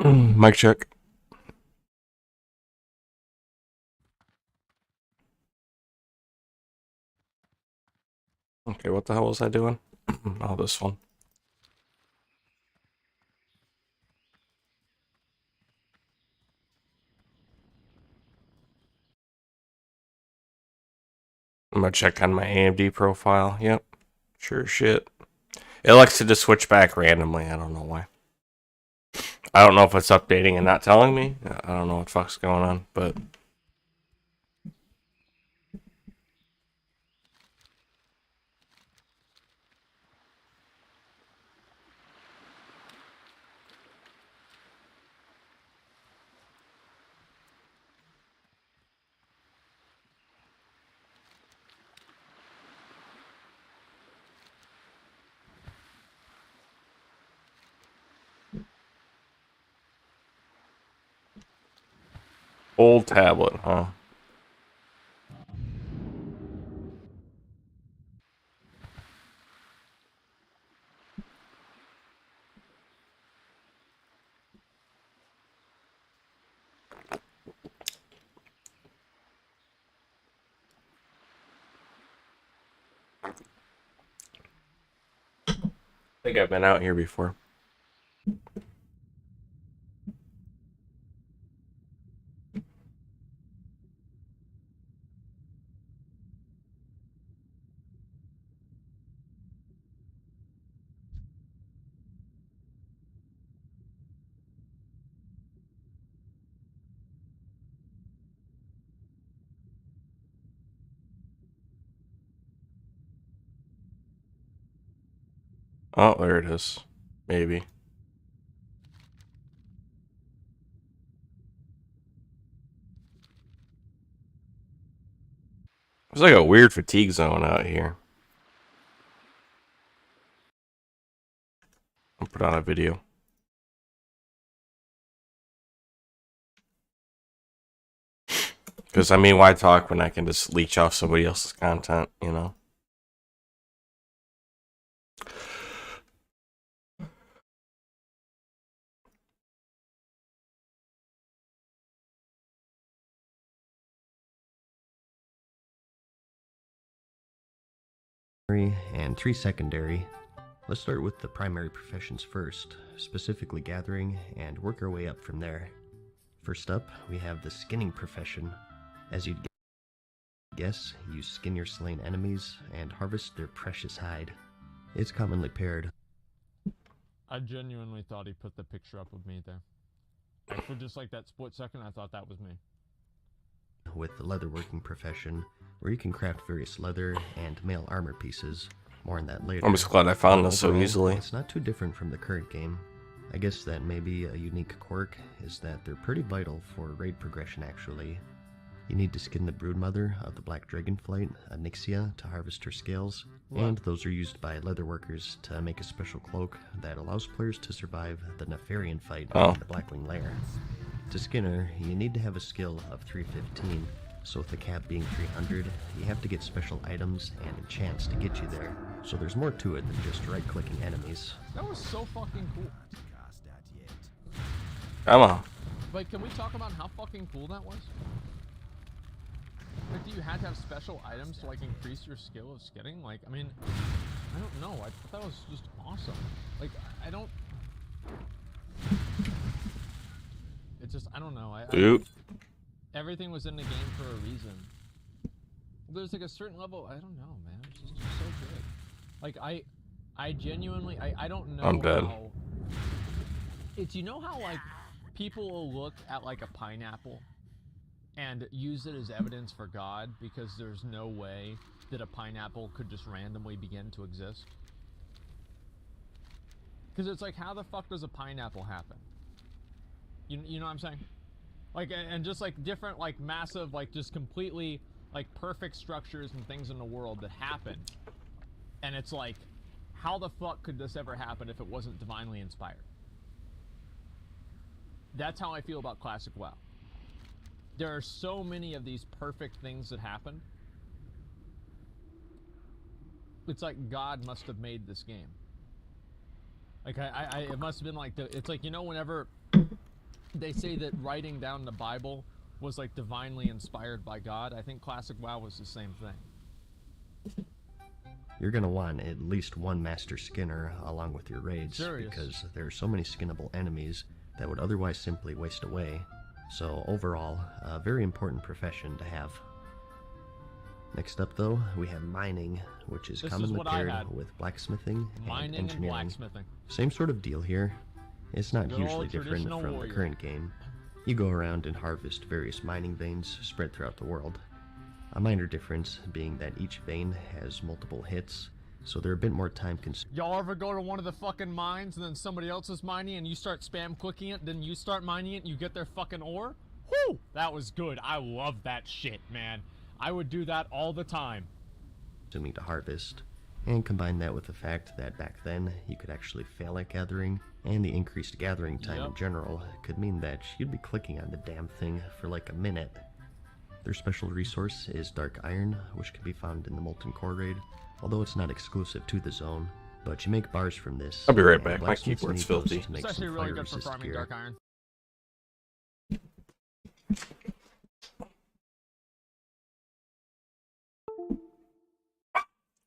Mic check. Okay, what the hell was I doing? Oh, this one. I'm gonna check on my AMD profile. Yep, sure shit. It likes to just switch back randomly. I don't know why. I don't know if it's updating and not telling me. I don't know what the fuck's going on, but old tablet, huh? I think I've been out here before. Oh, there it is. Maybe. There's like a weird fatigue zone out here. I'll put on a video. Because, I mean, why talk when I can just leech off somebody else's content, you know? And 3 secondary. Let's start with the primary professions first, specifically gathering, and work our way up from there. First up, we have the skinning profession. As you'd guess, you skin your slain enemies and harvest their precious hide. It's commonly paired. I genuinely thought he put the picture up of me there. Like, for just like that split second, I thought that was me. With the leatherworking profession, where you can craft various leather and mail armor pieces. More on that later. I'm just glad I found this so Overall, easily. It's not too different from the current game. I guess that maybe a unique quirk is that they're pretty vital for raid progression actually. You need to skin the broodmother of the black dragonflight, Onyxia, to harvest her scales, and those are used by leatherworkers to make a special cloak that allows players to survive the Nefarian fight in the Blackwing Lair. To skin her, you need to have a skill of 315, so with the cap being 300, you have to get special items and enchants to get you there. So there's more to it than just right-clicking enemies. That was so fucking cool. Come on. Like, can we talk about how fucking cool that was? Like, do you had to have special items to, like, increase your skill of skinning? Like, I mean, I don't know. I thought that was just awesome. Like, I don't... It's just, I don't know. Everything was in the game for a reason. There's, like, a certain level... I don't know, man. It's just so good. Like, I genuinely... I don't know I'm dead. how... It's, you know how, like, people will look at, like, a pineapple and use it as evidence for God because there's no way that a pineapple could just randomly begin to exist? Because it's like, how the fuck does a pineapple happen? You know what I'm saying? Like, and just like different, like, massive, like, just completely, like, perfect structures and things in the world that happen. And it's like, how the fuck could this ever happen if it wasn't divinely inspired? That's how I feel about Classic WoW. There are so many of these perfect things that happen. it's like God must have made this game. Like it must have been like it's like, you know, whenever they say that writing down the Bible was like divinely inspired by God, I think Classic WoW was the same thing. You're gonna want at least one Master Skinner along with your raids, because there are so many skinnable enemies that would otherwise simply waste away. So overall, a very important profession to have. Next up though, we have mining, which is commonly paired with blacksmithing and engineering. Blacksmithing. Same sort of deal here. It's not hugely different from the current game. You go around and harvest various mining veins spread throughout the world. A minor difference being that each vein has multiple hits, so they're a bit more time consuming. Y'all ever go to one of the fucking mines and then somebody else is mining and you start spam clicking it, then you start mining it and you get their fucking ore? Whew! That was good. I love that shit, man. I would do that all the time. Assuming to harvest, and combine that with the fact that back then you could actually fail at gathering, and the increased gathering time in general could mean that you'd be clicking on the damn thing for like a minute. Their special resource is Dark Iron, which can be found in the Molten Core raid, although it's not exclusive to the zone. But you make bars from this. I'll be right back. My keyboard's filthy. It's actually really good for farming Dark Iron.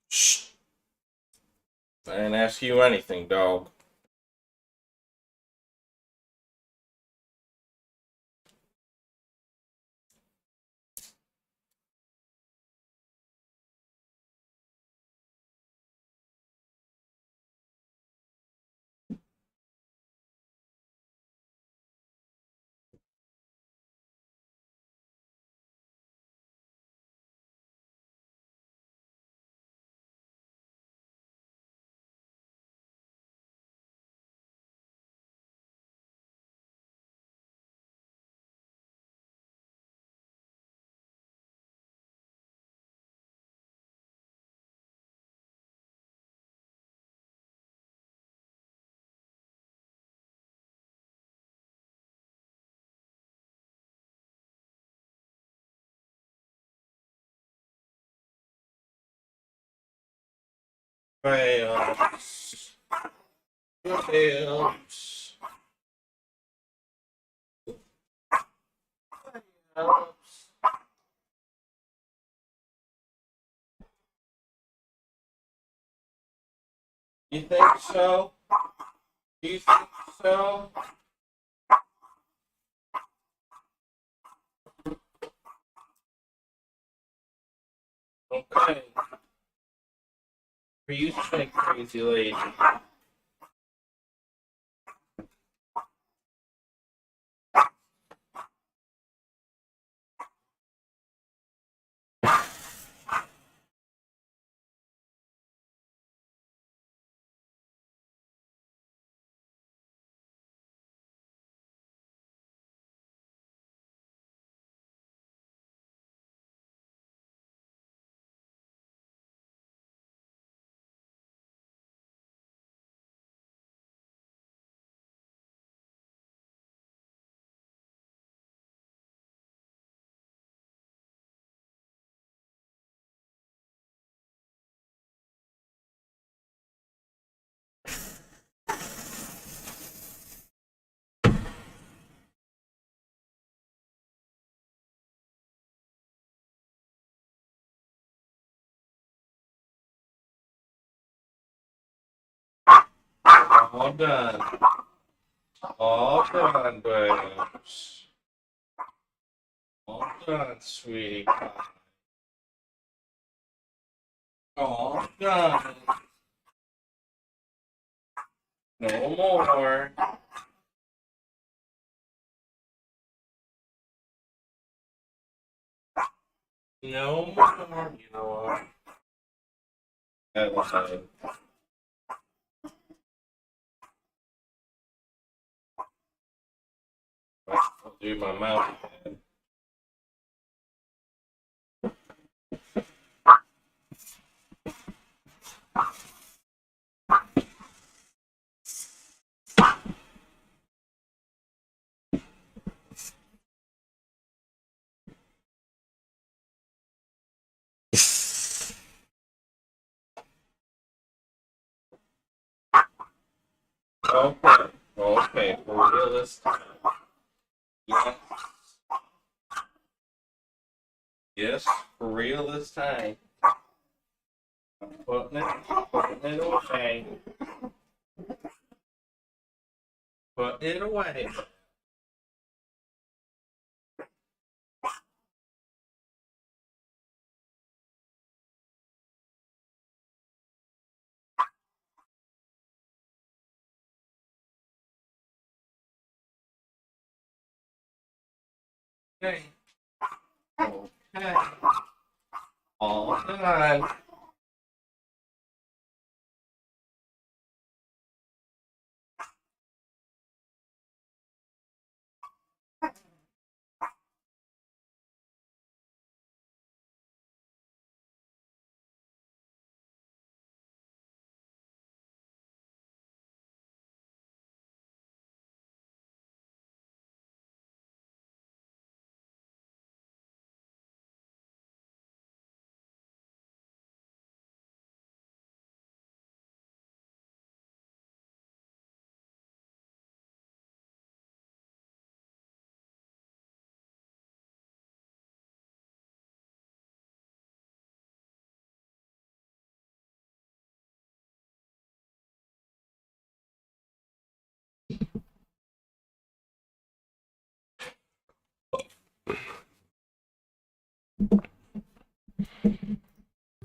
Shh. I didn't ask you anything, dog. Fails. Fails. Fails. You think so? You think so? Okay. For you to think, crazy lady. All done. All done, babes. All done, sweetie pie. All done. No more. No more. You know what? That was it. I'll do my mouth again. Okay. Okay. For real this time. Yes. Yes. For real this time. I'm putting it away. Put it away. Okay. Okay. All done.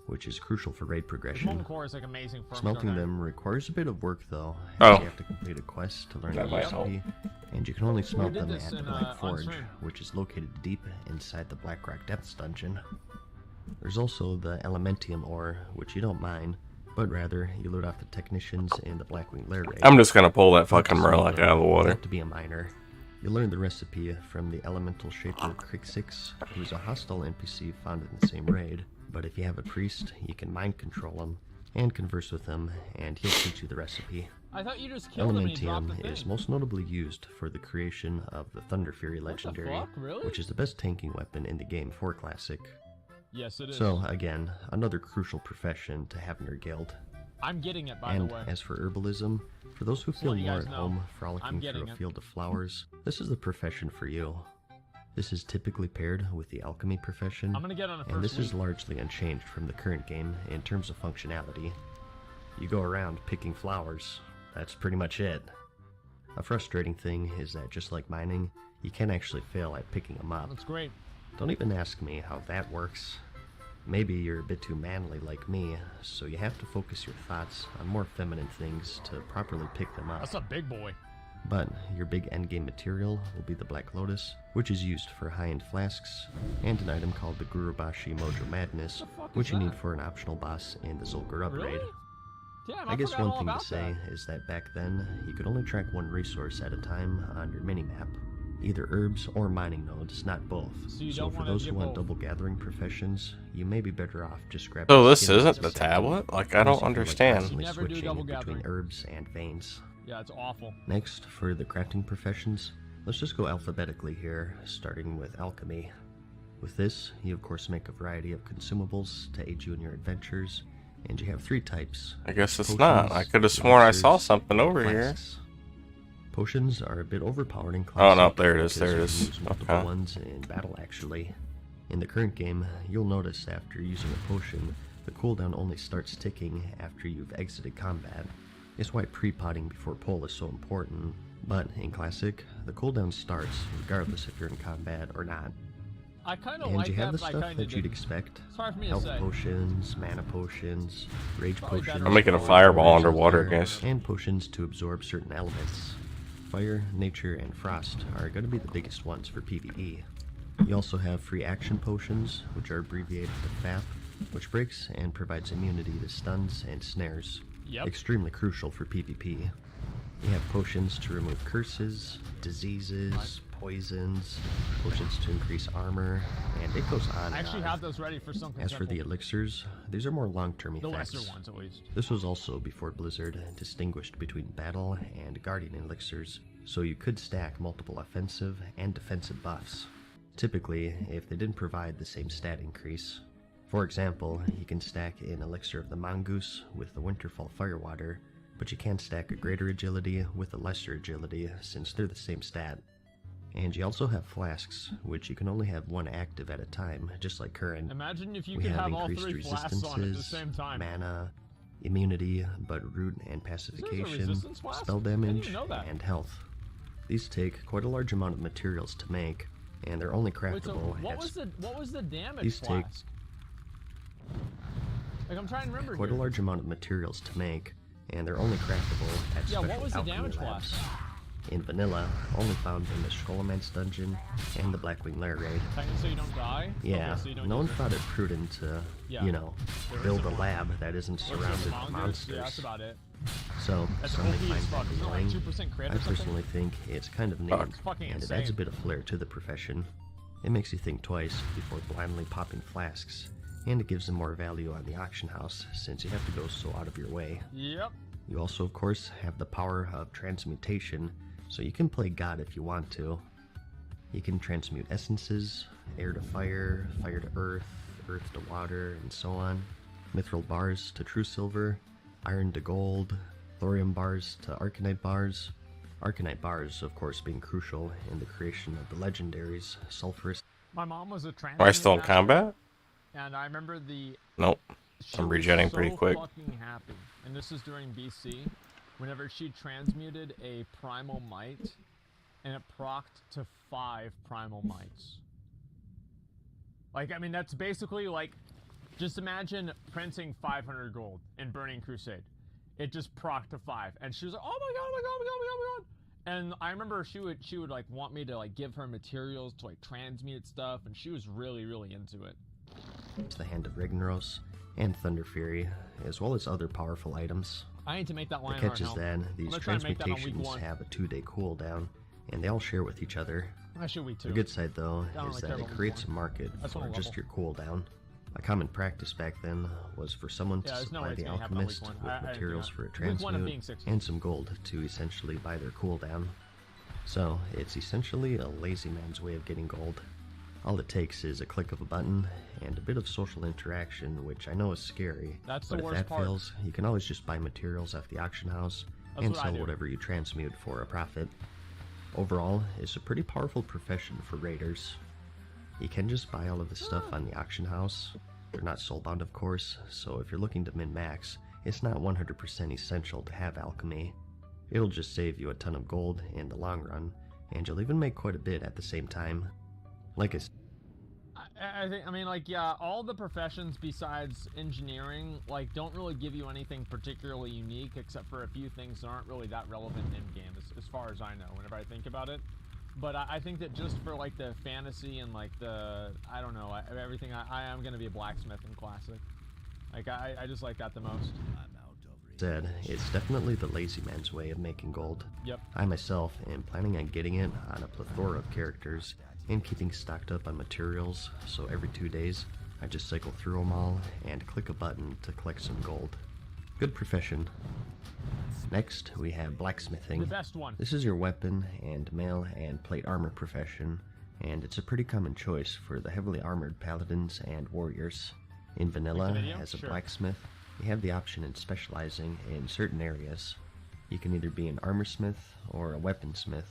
which is crucial for raid The progression. molten core is like amazing for Smelting them requires a bit of work though, Oh. as you have to complete a quest to learn the That might help. recipe, and you can only smelt did them this at the in, Black on Forge, stream. which is located deep inside the Blackrock Depths dungeon. There's also the Elementium ore, which you don't mine, but rather you loot off the technicians in the Blackwing Lair raid. I'm just gonna pull that fucking To Murloc smelt out of the them, you water. have to be a miner. You learn the recipe from the elemental shaper Crixix, who's a hostile NPC found in the same raid, but if you have a priest, you can mind control him and converse with him, and he'll teach you the recipe. I thought you just killed him and he dropped the Elementium thing. is most notably used for the creation of the Thunder Fury legendary, fuck, really? which is the best tanking weapon in the game for Classic. Yes, it is. So again, another crucial profession to have in your guild. I'm getting it, by And the way. as for herbalism, for those who feel let you more guys at know, home I'm frolicking getting through a it. field of flowers, this is the profession for you. This is typically paired with the alchemy profession, I'm gonna get on a and first this is week. largely unchanged from the current game in terms of functionality. You go around picking flowers, that's pretty much it. A frustrating thing is that just like mining, you can actually fail at picking them up. That's great. Don't even ask me how that works. Maybe you're a bit too manly like me, so you have to focus your thoughts on more feminine things to properly pick them up. That's a big boy. But your big endgame material will be the Black Lotus, which is used for high-end flasks, and an item called the Gurubashi Mojo Madness, fuck is which you need that? for an optional boss in the Zulgur upgrade. Really? Damn, I guess forgot one all thing to about say that. is that back then, you could only track one resource at a time on your minimap. Either herbs or mining nodes, not both. So you So don't for wanna those who get want both. double gathering professions, you may be better off just grabbing So this skins isn't and the saving. tablet? Like, I Unless don't you feel like understand. constantly You never do switching double between gathering. herbs and veins. Yeah, it's awful. Next, for the crafting professions, let's just go alphabetically here, starting with alchemy. With this, you of course make a variety of consumables to aid you in your adventures, and you have three types. I guess it's Potions, not. I could have sworn I saw elixirs, something and over here. flasks. Potions are a bit overpowered in Oh, classic. no, there it is, because there it you is. use multiple Okay. ones in battle actually. In the current game, you'll notice after using a potion, the cooldown only starts ticking after you've exited combat. It's why pre-potting before pull is so important, but in classic, the cooldown starts regardless if you're in combat or not. I kind of And like you have that, the but I stuff kind of that you'd didn't. expect. It's hard for me to Health say. potions, mana potions, rage Probably better potions. I'm making a with fireball rage underwater, potion. guys. And potions to absorb certain elements. Fire, nature, and frost are going to be the biggest ones for PvE. You also have free action potions, which are abbreviated to FAP, which breaks and provides immunity to stuns and snares. Yep. Extremely crucial for PvP. You have potions to remove curses, diseases, poisons, potions to increase armor, and it goes on I and actually on. have those ready for something As for the simple. elixirs, these are more long-term The effects. lesser ones, at least. This was also before Blizzard distinguished between battle and guardian elixirs, so you could stack multiple offensive and defensive buffs. Typically, if they didn't provide the same stat increase. For example, you can stack an elixir of the mongoose with the Winterfall Firewater, but you can stack a greater agility with a lesser agility since they're the same stat. And you also have flasks, which you can only have one active at a time, just like current. Imagine if you We could have have all increased three flasks on at the resistances, same time. mana, immunity, but root and Is there a pacification, resistance flask? spell I didn't damage, even know that. and health. These take quite a large amount of materials to make, and they're only Wait, so craftable what was the damage These take- flask? Like, I'm trying to remember quite a here. large amount of materials to make, and they're only craftable at Yeah, special what was the alchemy damage labs. flask? In vanilla, only found in the Scholomance dungeon and the Blackwing Lair raid. Technically, so you don't die? Yeah, Okay, so you don't no one use it. thought it prudent to, Yeah. you know, There build a isn't one. lab that isn't Or surrounded monsters. by monsters. Yeah, that's about it. So, That's some may OP as find fuck. that Isn't it like annoying. 2% crit or I something? personally think it's kind of neat, Fuck. It's fucking and it insane. adds a bit of flair to the profession. It makes you think twice before blindly popping flasks, and it gives them more value on the auction house since you have to go so out of your way. Yep. You also, of course, have the power of transmutation, so you can play God if you want to. You can transmute essences, air to fire, fire to earth, earth to water, and so on. Mithril bars to true silver, iron to gold, thorium bars to arcanite bars. Arcanite bars, of course, being crucial in the creation of the legendaries, sulfurous. My mom was a trans. Am I still in combat? And I remember Nope. she I'm was regenning so pretty quick. fucking happy. And this is during BC. Whenever she transmuted a primal might, and it procced to 5 primal mites. Like, I mean, that's basically like, just imagine printing 500 gold in Burning Crusade. It just procced to 5, and she was like, "Oh my god, oh my god, oh my god, oh my god, oh my god!" And I remember she would like want me to like give her materials to like transmute stuff, and she was really into it. The Hand of Ragnaros, and Thunder Fury, as well as other powerful items. I need to make that The line catch is helm. that these gonna try and make that on week transmutations 1. have a 2-day cooldown, and they all share with each other. I should we too. The good side, though, don't is really care that it about creates a week 1. market That's for one just level. your cooldown. A common practice back then was for someone to Yeah, there's no way supply it's the gonna happen on week alchemist 1. with I do materials not. for a Week 1 of being transmute 60. and some gold to essentially buy their cooldown. So, it's essentially a lazy man's way of getting gold. All it takes is a click of a button and a bit of social interaction, which I know is scary. That's but the if worst that part. fails, you can always just buy materials off the auction house That's and what I sell do. whatever you transmute for a profit. Overall, it's a pretty powerful profession for raiders. You can just buy all of the stuff on the auction house. They're not soulbound, of course, so if you're looking to min-max, it's not 100% essential to have alchemy. It'll just save you a ton of gold in the long run, and you'll even make quite a bit at the same time. Like I I think, I mean, like, yeah, all the professions besides engineering, like, don't really give you anything particularly unique, except for a few things that aren't really that relevant in-game, as far as I know, whenever I think about it. But I think that just for, like, the fantasy and, like, the, I don't know, everything, I am going to be a blacksmith in Classic. Like, I just like that the most. said, it's definitely the lazy man's way of making gold. Yep. I myself am planning on getting it on a plethora of characters and keeping stocked up on materials, so every 2 days I just cycle through them all and click a button to collect some gold. Good profession. Next, we have blacksmithing. The best one. This is your weapon and mail and plate armor profession, and it's a pretty common choice for the heavily armored paladins and warriors. In vanilla, video? as a Sure. blacksmith, you have the option in specializing in certain areas. You can either be an armorsmith or a weaponsmith,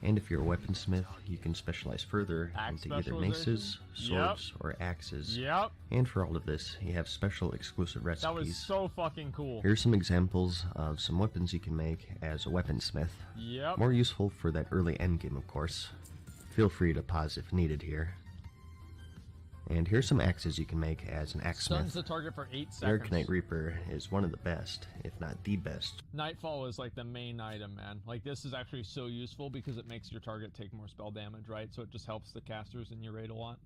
and if you're a weaponsmith, you can specialize further Axe into either maces, swords, or axes. Yep. And for all of this, you have special exclusive recipes. That was so fucking cool. Here's some examples of some weapons you can make as a weaponsmith. Yep. More useful for that early endgame, of course. Feel free to pause if needed here. And here's some axes you can make as an Stuns axesmith. the target for 8 The seconds. Arcanite Reaper is one of the best, if not the best. Nightfall is like the main item, man. Like, this is actually so useful because it makes your target take more spell damage, right? So it just helps the casters in your raid a lot.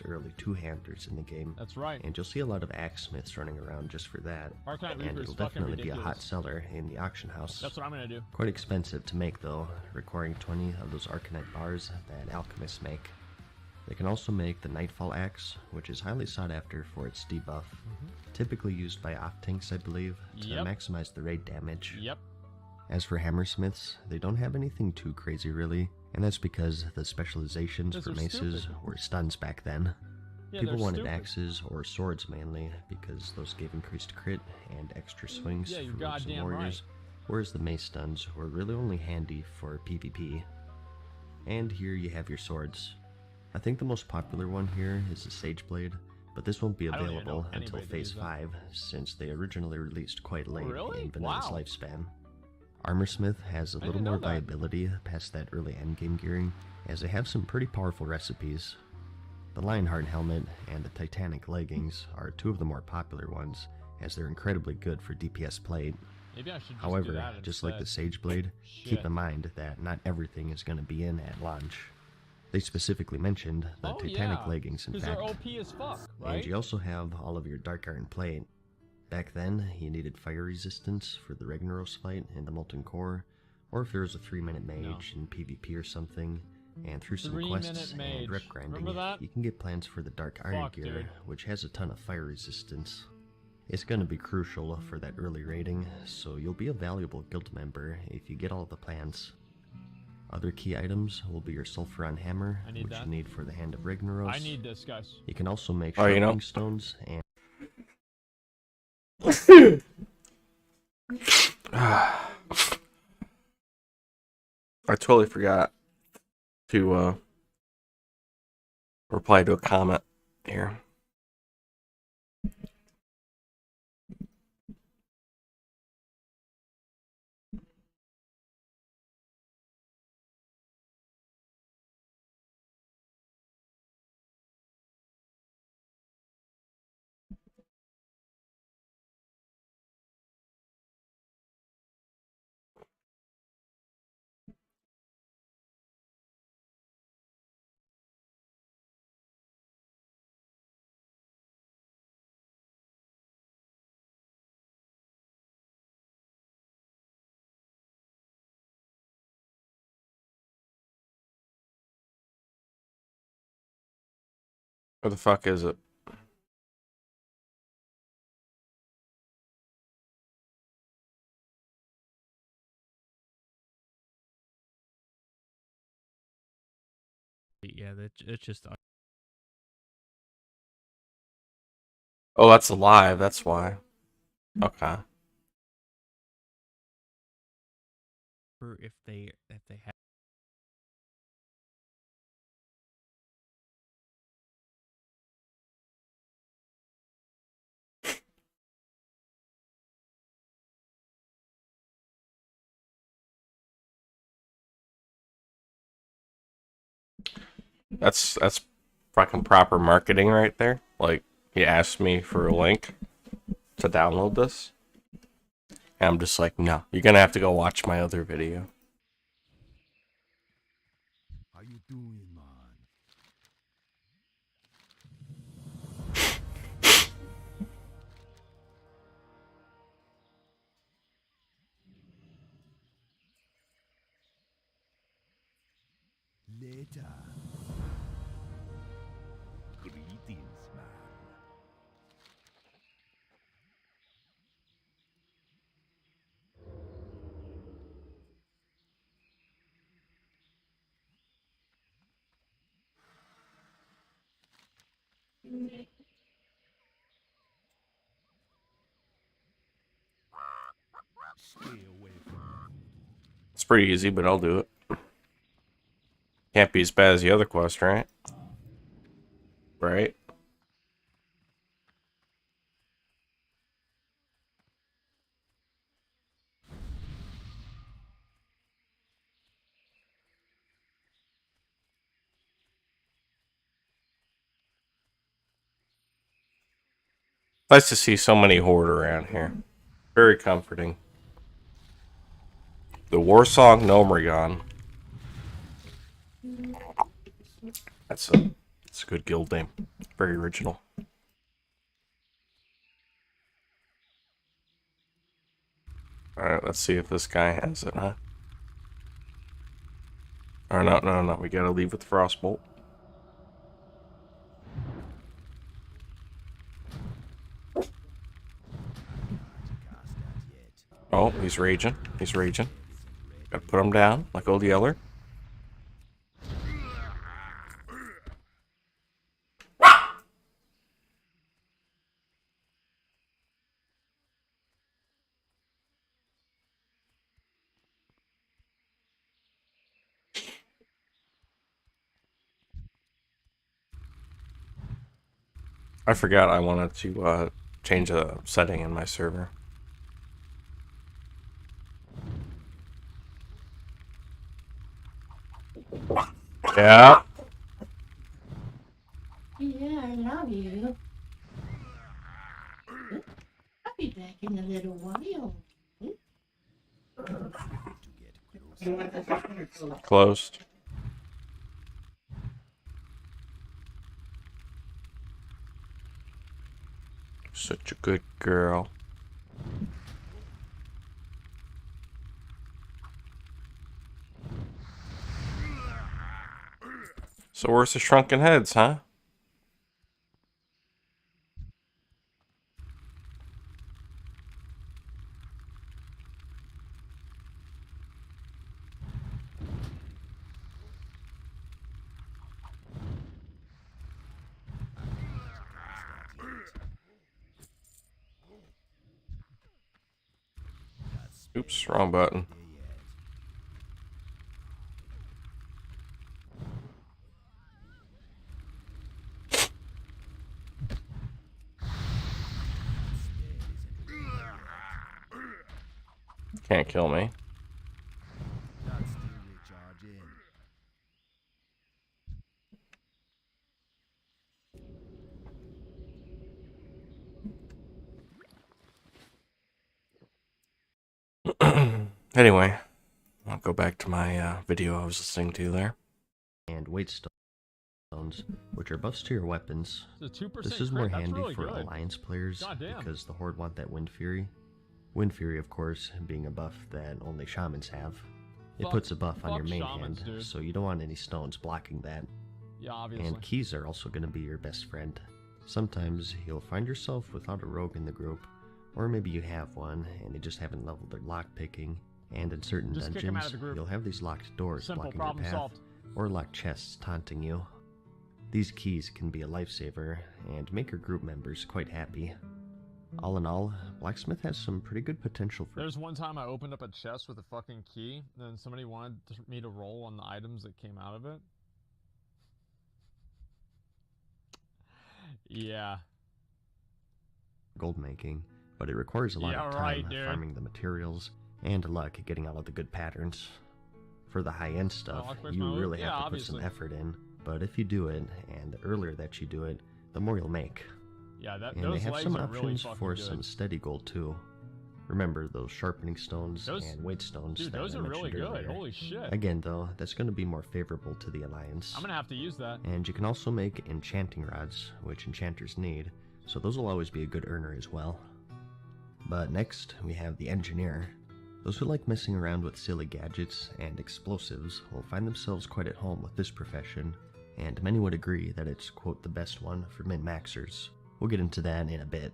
Early two-handers in the game. That's right. And you'll see a lot of axesmiths running around just for that. Arcanite And Reaper is it'll fucking definitely be a hot ridiculous. seller in the auction house. That's what I'm gonna do. Quite expensive to make though, requiring 20 of those Arcanite bars that alchemists make. They can also make the Nightfall Axe, which is highly sought after for its debuff, typically used by off-tanks I believe, to Yep. maximize the raid damage. Yep. As for Hammersmiths, they don't have anything too crazy really, and that's because the specializations Those for are maces stupid. were stuns back then. Yeah, People they're wanted stupid. axes or swords mainly because those gave increased crit and extra swings Yeah, you're for rogues and goddamn warriors, whereas the mace stuns were really only handy for PvP. And here you have your swords. I think the most popular one here is the Sage Blade, but this won't be I don't even know available until anybody that Phase uses that. 5, since they originally released quite late really? in Vanilla's Wow. lifespan. Armorsmith has a I little didn't know more that. viability past that early endgame gearing, as they have some pretty powerful recipes. The Lionheart helmet and the Titanic leggings are two of the more popular ones, as they're incredibly good for DPS plate. Maybe I should just do However, that just like the instead. Sage Blade, keep Shit. in mind that not everything is going to be in at launch. They specifically mentioned the Oh, Titanic yeah. leggings, in Because fact. they're OP as fuck, right? And you also have all of your Dark Iron plate. Back then, you needed fire resistance for the Ragnaros fight in the Molten Core, or if there was a 3-minute mage in PvP or something, and through some 3-minute quests mage. and rep grinding, Remember that? you can get plans for the Dark Iron Fuck, gear, dude. which has a ton of fire resistance. It's going to be crucial for that early raiding, so you'll be a valuable guild member if you get all the plans. Other key items will be your Sulfuron Hammer, I need which that. you need for the Hand of Ragnaros. I need this, guys. You can also make Oh, you know- sharpening stones and I totally forgot to reply to a comment here. Where the fuck is it? Yeah, it's just Oh, that's alive. That's why. Okay. if they have. That's fucking proper marketing right there. Like, he asked me for a link to download this. And I'm just like, no, you're gonna have to go watch my other video. How you doing, man? Later. Greetings, man. Stay away from me. It's pretty easy, but I'll do it. Can't be as bad as the other quest, right? Right? Nice to see so many horde around here. Very comforting. The Warsong Gnomrigon. That's a good guild name. Very original. Alright, let's see if this guy has it, huh? Or no. We gotta leave with the Frostbolt. Cast that yet. Oh, he's raging. He's raging. Gotta put him down, like old Yeller. I forgot I wanted to change a setting in my server. Yeah. Yeah, I love you. I'll be back in a little while. To get closer. Closed. Such a good girl. So where's the shrunken heads, huh? Oops, wrong button. Can't kill me. That's still recharging. Anyway, I'll go back to my video I was listening to there. And weight stones, which are buffs to your weapons. It's a 2% This is crit. more That's handy really for good. alliance players Goddamn. because the horde want that Wind Fury. Wind Fury, of course, being a buff that only shamans have. It Fuck- puts a buff on your fuck main shamans, hand, dude. so you don't want any stones blocking that. Yeah, obviously. And keys are also going to be your best friend. Sometimes you'll find yourself without a rogue in the group, or maybe you have one and they just haven't leveled their lockpicking. And in certain Just kick 'em out dungeons, of the group. you'll have these locked doors Simple, blocking your problem path, solved. or locked chests taunting you. These keys can be a lifesaver and make your group members quite happy. All in all, Blacksmith has some pretty good potential for There's one time I opened up a chest with a fucking key, and then somebody wanted me to roll on the items that came out of it. Yeah. gold making, but it requires a lot Yeah, of right, time dude. farming the materials and luck getting all of the good patterns. For the high-end stuff, I'll quit you my loot. really Yeah, have to put some obviously. effort in, but if you do it, and the earlier that you do it, the more you'll make. Yeah, that And they those have legs some are really options fucking for good. some steady gold too. Remember those sharpening stones Those- and weight stones Dude, that those I are really mentioned good. earlier. Holy shit. Again though, that's going to be more favorable to the Alliance. I'm gonna have to use that. And you can also make enchanting rods, which enchanters need, so those will always be a good earner as well. But next, we have the engineer. Those who like messing around with silly gadgets and explosives will find themselves quite at home with this profession, and many would agree that it's, quote, the best one for min-maxers. We'll get into that in a bit.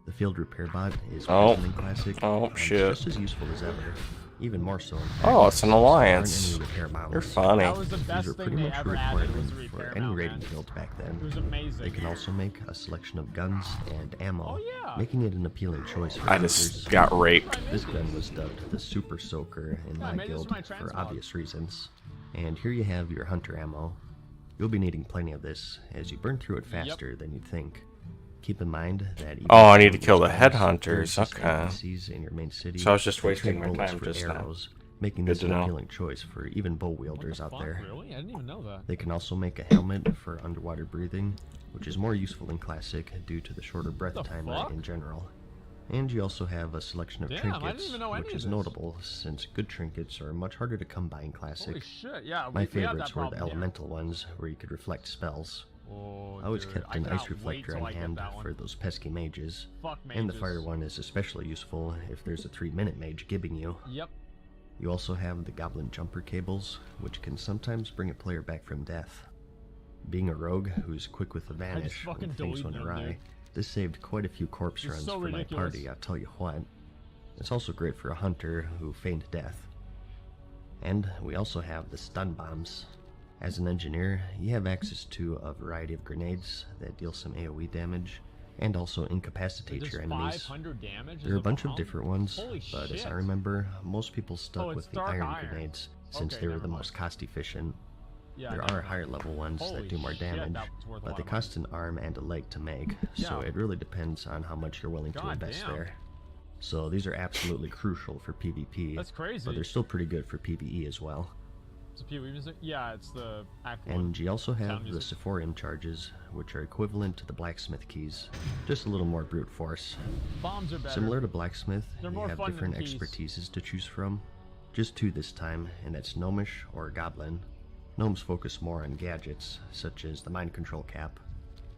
The field repair bot is Oh. Prisming classic, Oh, and shit. just as useful as ever. Even more so, in fact, Oh, it's an since there aren't alliance. any repair models. You're funny. That was the These best were thing pretty they much a ever added was requirement the for repair any mount, raiding man. guild back It then. was amazing. They can also make a selection of guns and ammo, Oh, yeah. making it an appealing choice for I hunters. just got raped. This gun was dubbed the Super Soaker in Yeah, I my made this guild my for transmog. obvious reasons. And here you have your hunter ammo. You'll be needing plenty of this, as you burn through it faster than you'd think. Keep in mind that even Oh, I if need to you kill the use guns, headhunters, there's just okay. NPCs in your main city So I was just that wasting trade my bullets time for just now. arrows, making Good this to an know. appealing choice for even bow What the wielders out fuck, there. Really? I didn't even know that. They can also make a helmet for underwater breathing, which is more useful in Classic due to the shorter breath The timer fuck? in general. And you also have a selection of Damn, I didn't trinkets, even know any which of is this. notable since good trinkets are much harder to come by in Classic. Holy shit, yeah. My we had that favorites were the problem here. elemental ones, where you could reflect spells. Oh, I always dude, kept I an ice cannot wait reflector till on I get hand that one. for those pesky mages. Fuck And the mages. fire one is especially useful if there's a 3-minute mage gibbing you. Yep. You also have the goblin jumper cables, which can sometimes bring a player back from death. Being a rogue who's quick with the vanish when fucking things deleted went them, awry, dude. this saved quite a few corpse It's runs so for my ridiculous. party, I'll tell you what. It's also great for a hunter who feigned death. And we also have the stun bombs. As an engineer, you have access to a variety of grenades that deal some AoE damage, and also incapacitate There's your enemies. 500 damage? There are a as bunch bomb? of different ones, Holy but as shit. I remember, most people stuck Oh, it's with the dark iron iron. grenades, since Okay, they were never the mind. most cost efficient. Yeah. There are definitely. higher level ones Holy that do more shit, damage, that was worth a but lot they of cost an arm and a leg to make, so Yeah. it really depends on how much you're willing to God invest damn. there. So these are absolutely crucial for PvP, That's crazy. but they're still pretty good for PvE as well. It's a PvE music? Yeah, it's the Act 1. And you also have Sound the music. Sephorium charges, which are equivalent to the blacksmith keys, just a little more brute force. Bombs are better. Similar to blacksmith, They're you more have fun than different keys. expertises to choose from. Just 2 this time, and that's Gnomish or Goblin. Gnomes focus more on gadgets, such as the mind control cap.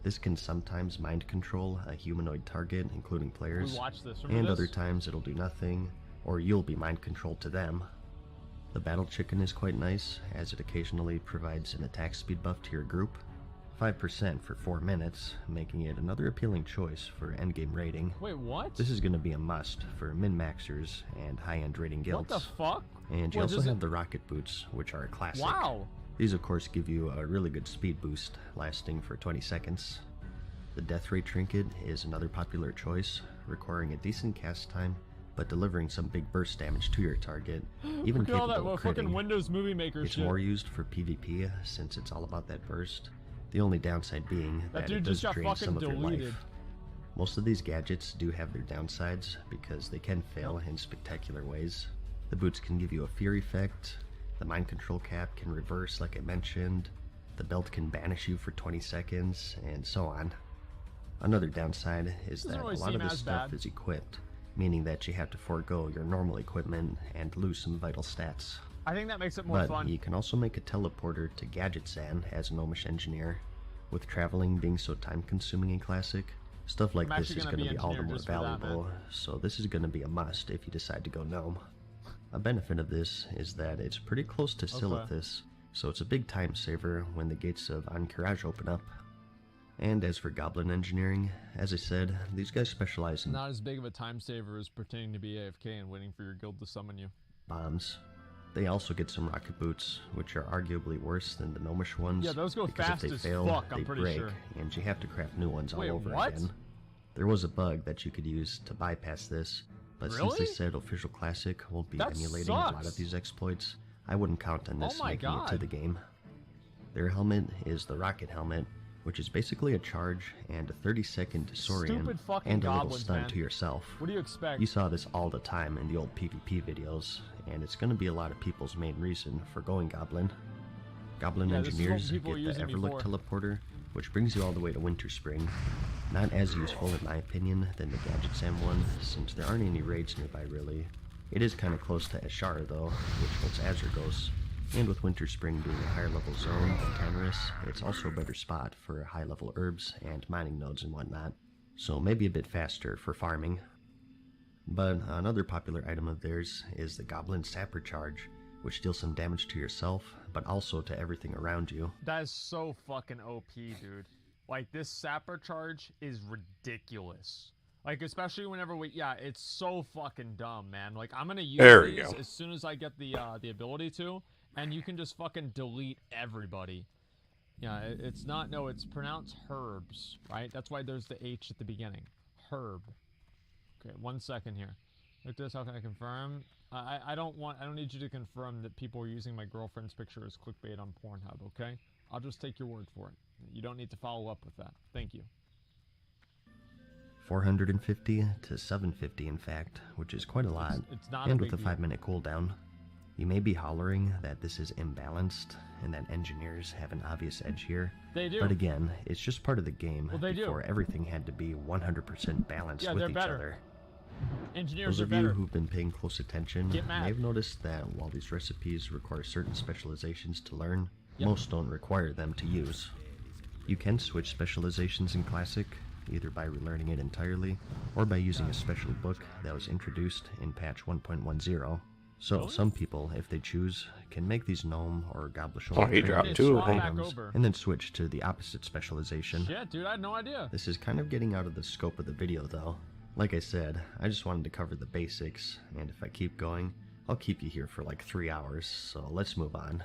This can sometimes mind control a humanoid target, including players, We watched this. Remember and this? other times it'll do nothing, or you'll be mind controlled to them. The battle chicken is quite nice, as it occasionally provides an attack speed buff to your group. 5% for 4 minutes, making it another appealing choice for endgame rating. Wait, what? This is going to be a must for min-maxers and high-end rating guilds. What the fuck? And you What, also does have it- the rocket boots, which are a classic. Wow. These of course give you a really good speed boost, lasting for 20 seconds. The death ray trinket is another popular choice, requiring a decent cast time, but delivering some big burst damage to your target, even Look at all capable that of fucking critting. Windows Movie Maker It's shit. more used for PvP, since it's all about that burst. The only downside being That that dude it does just got drain fucking some of your deleted. life. Most of these gadgets do have their downsides, because they can fail in spectacular ways. The boots can give you a fear effect, the mind control cap can reverse like I mentioned, the belt can banish you for 20 seconds, and so on. Another downside is Doesn't that really a lot seem of this as stuff bad. is equipped, meaning that you have to forego your normal equipment and lose some vital stats. I think that makes it more But fun. you can also make a teleporter to Gadgetzan as an Gnomish engineer. With traveling being so time consuming in Classic, stuff like I'm this actually is gonna going to be be all the engineered more just for that, valuable, man. so this is going to be a must if you decide to go Gnome. A benefit of this is that it's pretty close to Silithus, so it's a big time saver when the gates of Ankiraj open up. And as for Goblin engineering, as I said, these guys specialize in Not as big of a time saver as pretending to be AFK and waiting for your guild to summon you. bombs. They also get some rocket boots, which are arguably worse than the Gnomish ones. Yeah, those go because fast if they as fail, fuck, they I'm pretty break, sure. and you have to craft new ones Wait, all over what? again. There was a bug that you could use to bypass this, but since Really? they said Official Classic won't be That emulating a lot sucks. of these exploits, I wouldn't count on this Oh my making it to God. the game. Their helmet is the Rocket Helmet, which is basically a charge and a 30-second disorient Stupid fucking and a little goblins, stun man. to yourself. What do you expect? You saw this all the time in the old PvP videos, and it's going to be a lot of people's main reason for going Goblin. Goblin Yeah, this is what engineers people were get the using Everlook before. teleporter, which brings you all the way to Winter Spring. Not as useful in my opinion than the Gadgetzan one, since there aren't any raids nearby really. It is kind of close to Ashara though, which holds Azurgos, and with Winter Spring being a higher level zone than Tanris, it's also a better spot for high level herbs and mining nodes and whatnot, so maybe a bit faster for farming. But another popular item of theirs is the Goblin Sapper Charge, which deals some damage to yourself, but also to everything around you. That is so fucking OP, dude. Like, this sapper charge is ridiculous. Like, especially whenever it's so fucking dumb, man. Like, I'm gonna use There we these go. as soon as I get the ability to, and you can just fucking delete everybody. Yeah, it's not, no, it's pronounced herbs, right? That's why there's the H at the beginning. Herb. Okay, 1 second here. Look this, how can I confirm? I don't need you to confirm that people are using my girlfriend's picture as clickbait on Pornhub, okay? I'll just take your word for it. You don't need to follow up with that. Thank you. 450 to 750 in fact, which is quite a lot, It's not and a with big a deal. 5-minute cooldown. You may be hollering that this is imbalanced, and that engineers have an obvious edge here. They do. But again, it's just part of the game Well, they do. before everything had to be 100% balanced Yeah, with they're each better. other. Engineers Those are of you better. who've been paying close attention Get may mad. have noticed that while these recipes require certain specializations to learn, Yep. most don't require them to use. You can switch specializations in Classic, either by relearning it entirely, or by using a special book that was introduced in patch 1.10. So Really? some people, if they choose, can make these gnome or goblishol Oh, he dropped It's two of swap them. back items, over. and then switch to the opposite specialization. Shit, dude, I had no idea. This is kind of getting out of the scope of the video though. Like I said, I just wanted to cover the basics, and if I keep going, I'll keep you here for like 3 hours, so let's move on.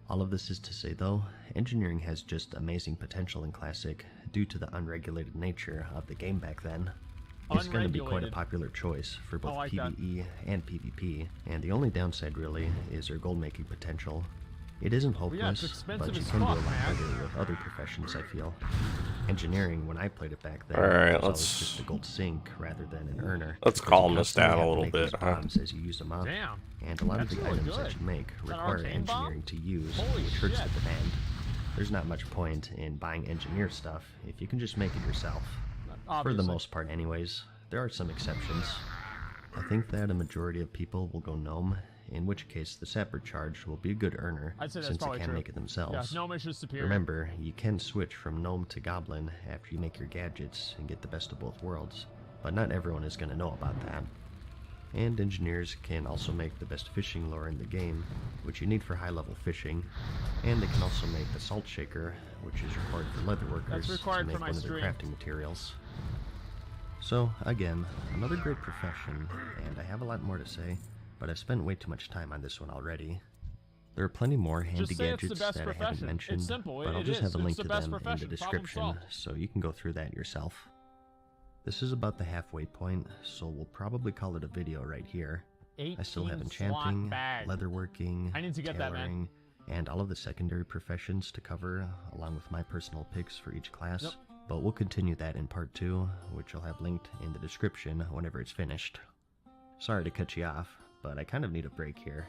All of this is to say though, engineering has just amazing potential in Classic due to the unregulated nature of the game back then. It's going to be quite a Unregulated. popular choice for both like that. PvE and PvP, and the only downside really is their gold making potential. It isn't yeah, hopeless, it's expensive but you as can do a fuck, lot man. better with other professions, I feel. Engineering, when I played it back then, Alright, was always let's- just a gold sink rather than an earner. Let's because calm you this constantly down a have to little make bit, these huh? bombs as you use them up. Damn. And a lot of That's the really items good. that you make Is that require arcane bomb? engineering to use, Holy which hurts shit. the demand. There's not much point in buying engineer stuff if you can just make it yourself. For the Obviously. most part anyways. There are some exceptions. I think that a majority of people will go gnome, in which case the sapper charge will be a good earner I'd say that's since they probably can true. make it themselves. Yeah, Gnomish is superior. Remember, you can switch from gnome to goblin after you make your gadgets and get the best of both worlds, but not everyone is going to know about that. And engineers can also make the best fishing lure in the game, which you need for high-level fishing, and they can also make the salt shaker, which is required for leather workers That's required to make for my one of their stream. crafting materials. So, again, another great profession, and I have a lot more to say, but I've spent way too much time on this one already. There are plenty more handy Just say it's the gadgets best that I haven't profession. mentioned, It's simple. but I'll It just is. have a It's link the to best them in the profession. Problem description, solved. so you can go through that yourself. This is about the halfway point, so we'll probably call it a video right here. I still have 18 slot enchanting, bag. leatherworking, I need to get that, man. tailoring, and all of the secondary professions to cover, along with my personal picks for each class. Yep. But we'll continue that in part 2, which I'll have linked in the description whenever it's finished. Sorry to cut you off, but I kind of need a break here.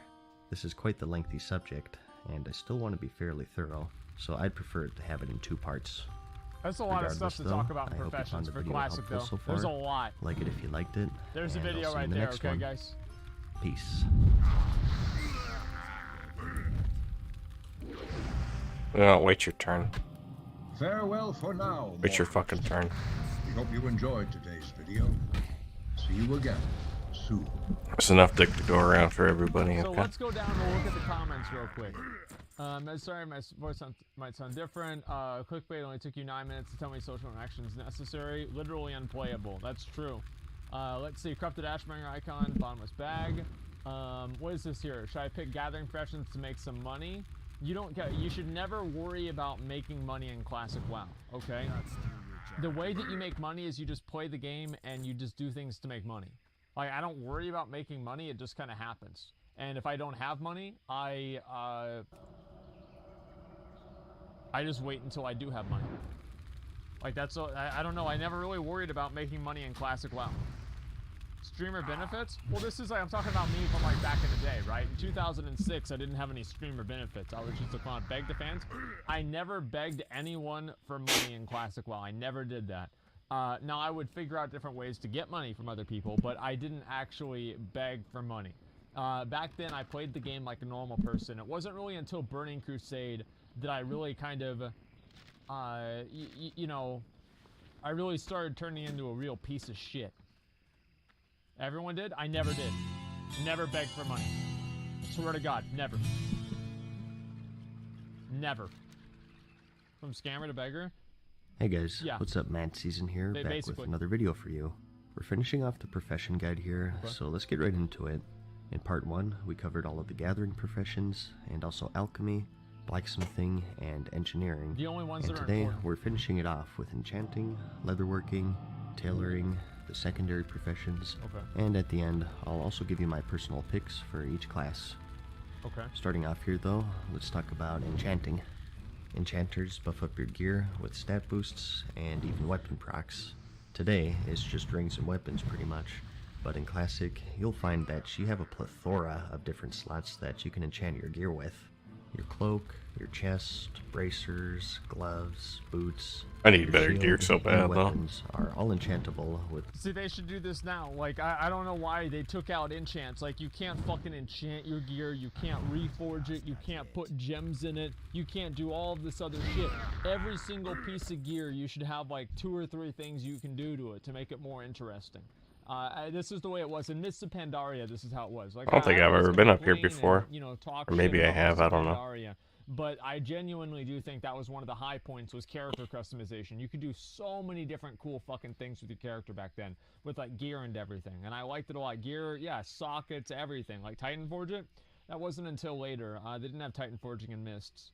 This is quite the lengthy subject, and I still want to be fairly thorough, so I'd prefer to have it in 2 parts. That's a lot of stuff Regardless, to though, talk about in I hope you professions found the for video classic helpful though. so There's a far. lot. Like it if you liked it. There's a and I'll video see you right in the there, next okay one. guys? Peace. No, wait your turn. Farewell for now. Wait your mortals. fucking turn. We hope you enjoyed today's video. See you again soon. There's enough dick to go around for everybody. So Okay. let's go down and look at the comments real quick. Sorry, my voice might sound different. Clickbait only took you 9 minutes to tell me social interaction is necessary. Literally unplayable. That's true. Let's see. Corrupted Ashbringer icon, bottomless bag. What is this here? Should I pick gathering professions to make some money? You should never worry about making money in classic WoW. Okay. The way that you make money is you just play the game and you just do things to make money. Like, I don't worry about making money, it just kind of happens. And if I don't have money, I just wait until I do have money. Like, I don't know, I never really worried about making money in classic WoW. Streamer benefits? Well, this is like, I'm talking about me from like back in the day, right? In 2006, I didn't have any streamer benefits. I was just a clown. Beg the fans. I never begged anyone for money in classic WoW. I never did that. Now, I would figure out different ways to get money from other people, but I didn't actually beg for money. Back then, I played the game like a normal person. It wasn't really until Burning Crusade that I really kind of, you know, I really started turning into a real piece of shit. Everyone did? I never did. Never begged for money. Swear to God, never. Never. From scammer to beggar? Hey guys, Yeah. what's up? Mad Season here, back basically. with another video for you. We're finishing off the profession guide here, Okay. so let's get right into it. In part 1, we covered all of the gathering professions, and also alchemy, blacksmithing, and engineering. The only ones And that are today, important. we're finishing it off with enchanting, leatherworking, tailoring, the secondary professions, Okay. and at the end, I'll also give you my personal picks for each class. Okay. Starting off here though, let's talk about enchanting. Enchanters buff up your gear with stat boosts and even weapon procs. Today, it's just rings and weapons pretty much, but in Classic, you'll find that you have a plethora of different slots that you can enchant your gear with. Your cloak, your chest, bracers, gloves, boots. I need your better gear shield, so and bad, though. weapons are all enchantable with See, they should do this now. Like, I don't know why they took out enchants. Like, you can't fucking enchant your gear. You can't reforge it. You can't put gems in it. You can't do all of this other shit. Every single piece of gear, you should have like 2 or 3 things you can do to it to make it more interesting. This is the way it was. In Mists of Pandaria, this is how it was. Like, I don't think I've always ever been up here complain before. and, you know, talk Or maybe shit I about have, Mists of I don't know. Pandaria. But I genuinely do think that was one of the high points, was character customization. You could do so many different cool fucking things with your character back then, with like gear and everything. And I liked it a lot. Gear, yeah, sockets, everything. Like Titan Forge it, that wasn't until later. They didn't have Titan Forging in Mists.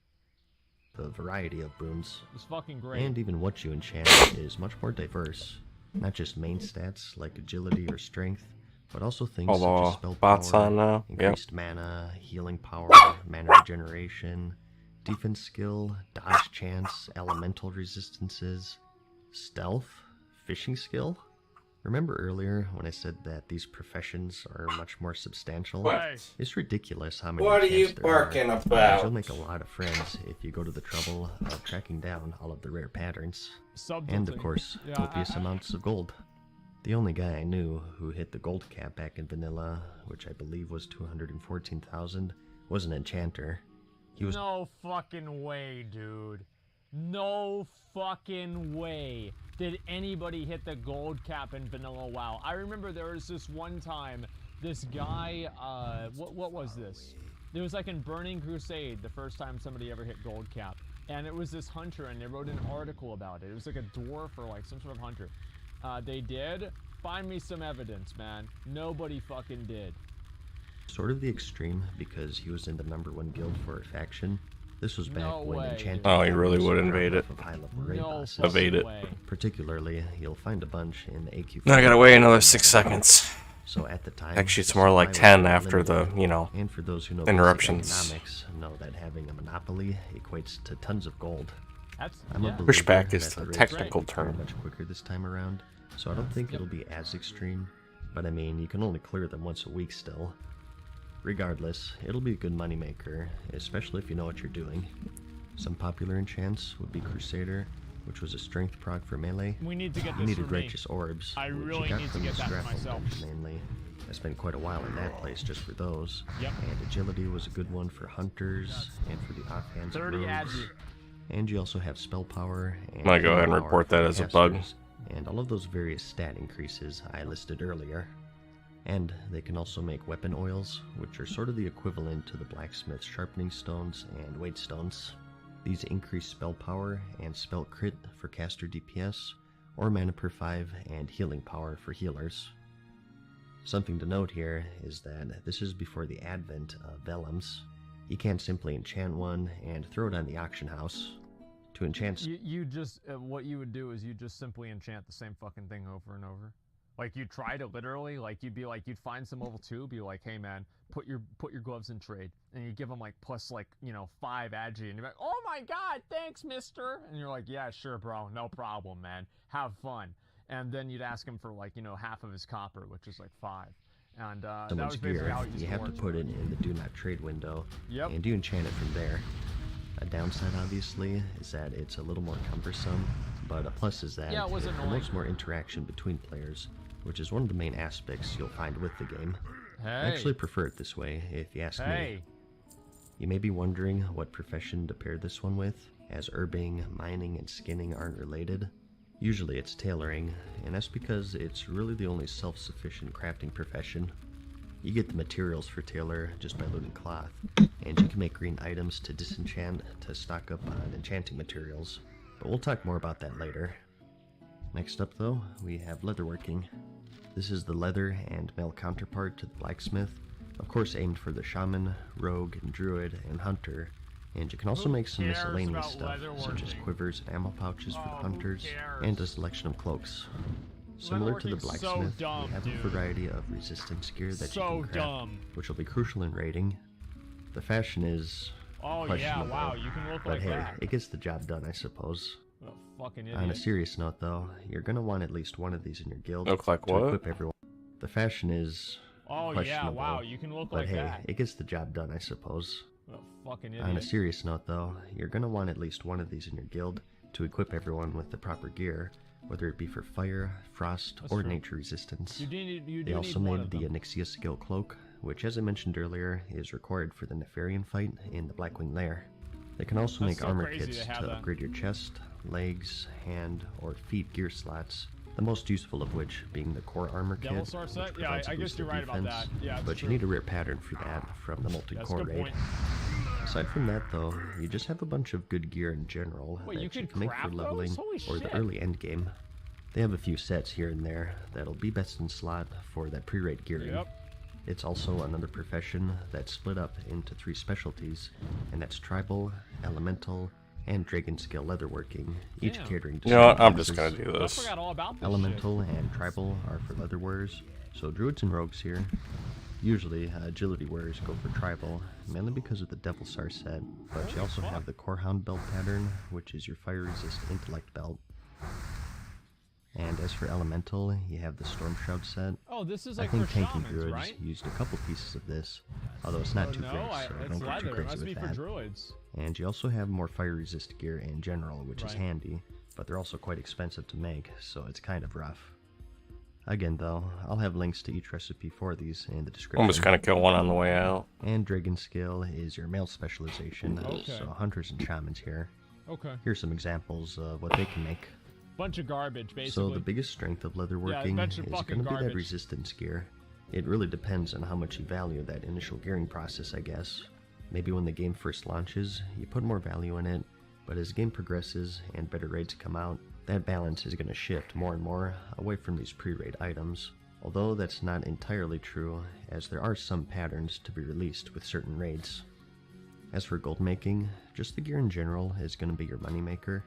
the variety of boons. It was fucking great. And even what you enchant is much more diverse. Not just main stats like agility or strength, but also things All such as the spell bots power, on now. Yep. increased mana, healing power, mana regeneration, defense skill, dodge chance, elemental resistances, stealth, fishing skill. Remember earlier when I said that these professions are much more substantial? Hey. It's ridiculous how many What are you chants there are. barking And about? you'll make a lot of friends if you go to the trouble of tracking down all of the rare patterns. And of course, Yeah, copious amounts of gold. The only guy I knew who hit the gold cap back in vanilla, which I believe was 214,000, was an enchanter. He was No fucking way, dude. No fucking way did anybody hit the gold cap in vanilla WoW. I remember there was this one time, this guy, what was this? It was like in Burning Crusade, the first time somebody ever hit gold cap. And it was this hunter, and they wrote an article about it. It was like a dwarf or like some sort of hunter. They did. Find me some evidence, man. Nobody fucking did. sort of the extreme because he was in the #1 guild for a faction. This was back No when way, enchanting. dude. Oh, he really was would around invade it. off of high-level raid No bosses. Evade it. way. Particularly, you'll find a bunch in the AQ. Now I gotta wait another 6 seconds. So at the time, Actually, it's the more like supply was 10 after the, limited. you know, And for those who know interruptions. basic economics, know that having a monopoly equates to tons of gold. That's I'm a yeah. believer Pushback is that the rates technical will term. turn much quicker this time around, so I don't think it'll be as extreme. But I mean, you can only clear them once a week still. Regardless, it'll be a good moneymaker, especially if you know what you're doing. Some popular enchants would be Crusader, which was a strength proc for melee. We need to get You this needed for me. Righteous Orbs, I which really you got need to from get the that for Strathel myself. dungeon mainly. I spent quite a while in that place just for those. Yep. And Agility was a good one for hunters and for the offhands of 30 rogues. agi. And you also have spell power and Might go ahead and healing report power that for as a bug. casters, and all of those various stat increases I listed earlier. And they can also make weapon oils, which are sort of the equivalent to the blacksmith's sharpening stones and weight stones. These increase spell power and spell crit for caster DPS, or mana per 5 and healing power for healers. Something to note here is that this is before the advent of vellums. You can't simply enchant one and throw it on the auction house. To enchant You just what you would do is you just simply enchant the same fucking thing over and over. Like you'd try to literally, like you'd be like you'd find some level 2, be like, hey man, put your gloves in trade, and you give them like plus like 5 agi, and you're like, oh my god, thanks mister, and you're like, yeah sure bro, no problem man, have fun, and then you'd ask him for like half of his copper, which is like 5, and that someone's was basically gear, how it used you to have work. to put it in the do not trade window, Yep. and you enchant it from there. A downside, obviously, is that it's a little more cumbersome, but a plus is that Yeah, it was it annoying. promotes more interaction between players, which is one of the main aspects you'll find with the game. Hey. I actually prefer it this way, if you ask Hey. me. You may be wondering what profession to pair this one with, as herbing, mining, and skinning aren't related. Usually it's tailoring, and that's because it's really the only self-sufficient crafting profession. You get the materials for tailor just by looting cloth, and you can make green items to disenchant to stock up on enchanting materials, but we'll talk more about that later. Next up though, we have leatherworking. This is the leather and male counterpart to the blacksmith, of course aimed for the shaman, rogue, and druid, and hunter, and you can also Who make some cares miscellaneous about stuff, such as leatherworking? quivers and ammo pouches for the Oh, who hunters, cares? and a selection of cloaks. Similar to the Leatherworking's so blacksmith, dumb, we have dude. a variety of resistance gear that So you can craft, dumb. which will be crucial in raiding. The fashion is Oh yeah, questionable, wow, you can look but like hey, that. it gets the job done, I suppose. What a fucking On a idiot. serious note, though, you're gonna want at least one of these in your guild Look like to what? equip everyone. The fashion is Oh yeah, questionable, wow, you can look but like hey, that. it gets the job done, I suppose. What a fucking On a idiot. serious note, though, you're gonna want at least one of these in your guild to equip everyone with the proper gear, whether it be for fire, frost, That's or true. nature resistance. You do They also need one made of the them. Onyxia skill cloak, which, as I mentioned earlier, is required for the Nefarian fight in the Blackwing Lair. They can also That's make so armor crazy kits to have to that. upgrade your chest, legs, hand, or feet gear slots, the most useful of which being the core armor Devil kit, Sword which set? Yeah, provides a I boost guess you're of right about defense, that. Yeah, it's but you true. need a rare pattern for that from the That's a multi-core good raid. point. Aside from that, though, you just have a bunch of good gear in general Wait, that you you could can make for craft those? leveling Holy or the shit. early end game. They have a few sets here and there that'll be best in slot for that pre-raid gearing. Yep. It's also another profession that's split up into 3 specialties, and that's tribal, elemental, and dragon scale leatherworking, each Damn. catering to You know what? certain I'm just classes. gonna do I this. forgot all about this Elemental and tribal are for leather wearers, So druids and rogues here. Usually, agility wearers go for tribal, mainly because of the Devil Star set, but you also have the Corehound belt pattern, which is your fire resist intellect belt. And as for elemental, you have the Storm Shroud set. Oh, this is I like think for tanking shamans, druids right? used a couple pieces of this, although it's not too no, great, so it's don't get too leather. It crazy must be with for that. druids. And you also have more fire resist gear in general, which is Right. handy, but they're also quite expensive to make, so it's kind of rough. Again though, I'll have links to each recipe for these in the description. I'm just gonna kill one on the way out. And Dragon Skill is your male specialization, Okay. so hunters and shamans here. Okay. Here's some examples of what they can make. Bunch of garbage, basically. So the biggest strength of leatherworking bunch of is fucking going to be that garbage. resistance gear. It really depends on how much you value that initial gearing process, I guess. Maybe when the game first launches, you put more value in it, but as the game progresses and better raids come out, that balance is going to shift more and more away from these pre-raid items. Although that's not entirely true, as there are some patterns to be released with certain raids. As for gold making, just the gear in general is going to be your moneymaker.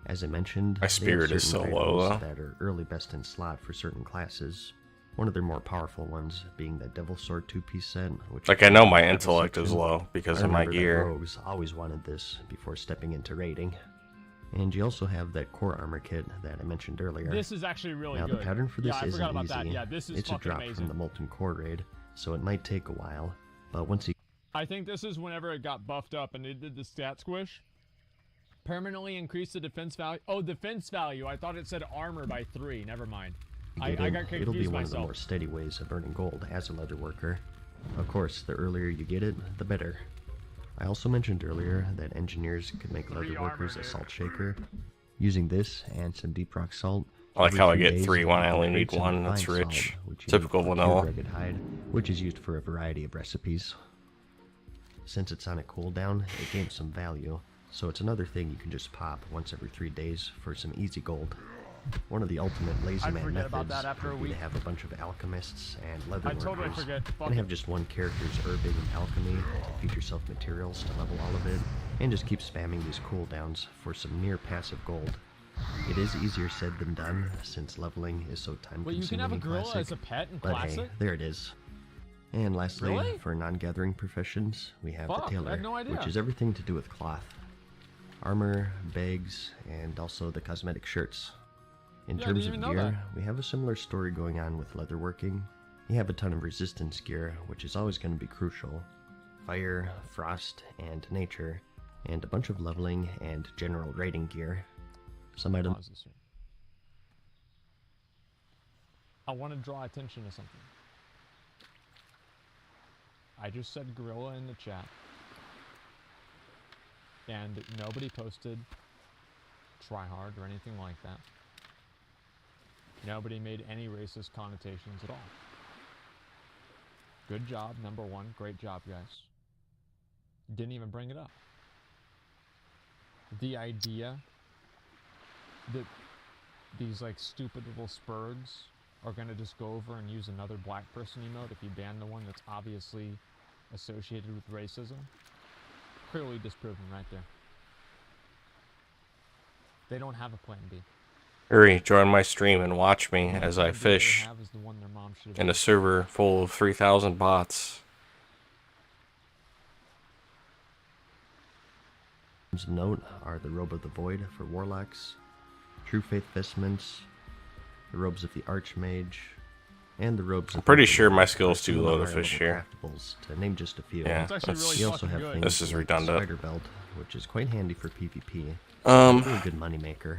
As I mentioned, My they have spirit is certain so low, items though. that are early best in slot for certain classes. One of their more powerful ones being the Devil Sword 2-piece set, which Like, I know my level intellect is 6. low because I of my remember that gear. rogues always wanted this before stepping into raiding. And you also have that core armor kit that I mentioned earlier. This is actually really Now good. the pattern for this yeah, I isn't forgot about easy. that. Yeah, this is it's a fucking drop amazing. from the Molten Core raid, so it might take a while. But once you I think this is whenever it got buffed up and it did the stat squish. Permanently increase the defense value. Oh, defense value. I thought it said armor by 3. Never mind. I get in, got it'll be confused one of the myself. more steady ways of earning gold as a leather worker. Of course, the earlier you get it, the better. I also mentioned earlier that engineers could make leather workers a salt shaker. Using this and some deep rock salt. I like every how I few get days, 3 when you I can only create need some 1. That's refined rich. salt, which you Typical need for vanilla. pure rugged hide, which is used for a variety of recipes. Since it's on a cooldown, it gains some value, so it's another thing you can just pop once every 3 days for some easy gold. One of the ultimate lazy I'd man forget methods about that after a would be to week. have a bunch of alchemists and leather I totally workers, forget. Fuck and have it. just one character's herbing and alchemy to feed yourself materials to level all of it, and just keep spamming these cooldowns for some near passive gold. It is easier said than done, since leveling is so time Wait, consuming you can have a in gorilla Classic, as a pet in but Classic? hey, there it is. And lastly, Really? for non-gathering professions, we have Fuck, I the tailor, had no idea. which is everything to do with cloth. Armor, bags, and also the cosmetic shirts. In Yeah, I terms didn't of even know gear, that. we have a similar story going on with leatherworking. You have a ton of resistance gear, which is always going to be crucial. Fire, frost, and nature, and a bunch of leveling and general raiding gear. Some items Pause this here. I want to draw attention to something. I just said gorilla in the chat. And nobody posted tryhard or anything like that. Nobody made any racist connotations at all. Good job, number 1. Great job, guys. Didn't even bring it up. The idea that these like stupid little spurgs are gonna just go over and use another black person emote if you ban the one that's obviously associated with racism. Clearly disproven right there. They don't have a plan B. Hurry, join my stream and watch me as I The plan B they fish have is the one their mom should have in a used. server full of 3,000 bots. of note are the Robe of the Void for warlocks, True Faith vestments, the robes of the Archmage, and the robes of I'm pretty the sure my Warlock skill's are too some low to higher fish level here. craftables, to name just a few. Yeah, It's actually really We also fucking have good. things This is like redundant. the Spider Belt, which is quite handy for PvP. Um, Really good moneymaker.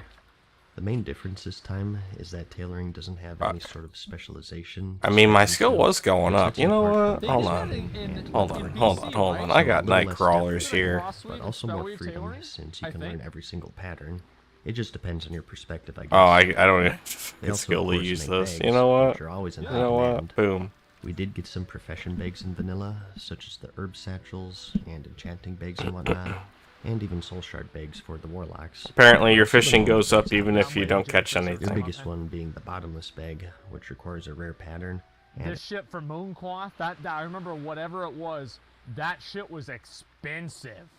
The main difference this time is that tailoring doesn't have any sort of specialization. I mean, my to skill it. was going It up. sets You know apart from what? the Hold basic on. and Hold on, hold on, hold on. I got So a little night less crawlers depth, here. but also more freedom since you can learn every single pattern. It just depends on your perspective, I guess. Oh, I don't even They get also, skill of to course, use make this. bags, You know what? which are always in You high know demand. what? Boom. We did get some profession bags in vanilla, such as the herb satchels and enchanting bags and whatnot, and even soul shard bags for the warlocks. Apparently, your Some of fishing them goes are up even if you don't catch Your anything. biggest one being the bottomless bag, which requires a rare pattern. And This shit for Mooncloth, that I remember whatever it was, that shit was expensive.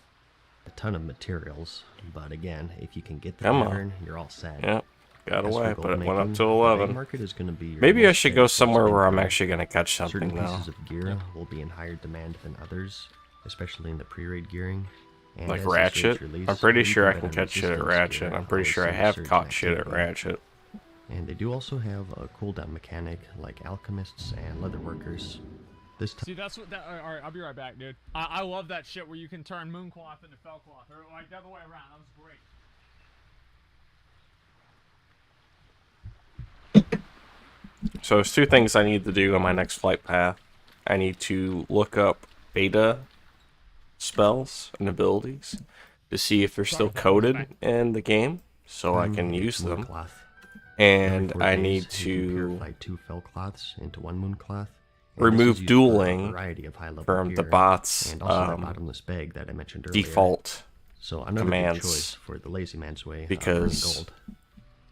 a ton of materials, but again, if you can get the Come on. pattern, you're all set. Yep. got As for away, gold but it went up making, to the bag 11. market is gonna be your Maybe I most should go beneficial somewhere where I'm spending. actually going to catch Certain something now. pieces of gear will be in higher demand than others, especially in the pre-raid gearing. And Like as these raids Ratchet? release, I'm pretty maybe sure I better can catch shit at resistance Ratchet. gear I'm pretty will sure I see a have surge in caught shit at activity. Ratchet. And they do also have a cooldown mechanic like alchemists and leatherworkers. This time See, that's what that. All right, I'll be right back, dude. I love that shit where you can turn Mooncloth into Fellcloth, or like the other way around. That was great. So there's two things I need to do on my next flight path. I need to look up beta spells and abilities to see if they're still coded in the game, so I can use them. mooncloth. And Every 4 I days, need you can to purify 2 fell cloths into 1 mooncloth. And this is remove used for a dueling variety of high-level from the gear, bot's and also that bottomless bag that I mentioned earlier. default So another commands, good choice for the lazy man's way because of earning gold.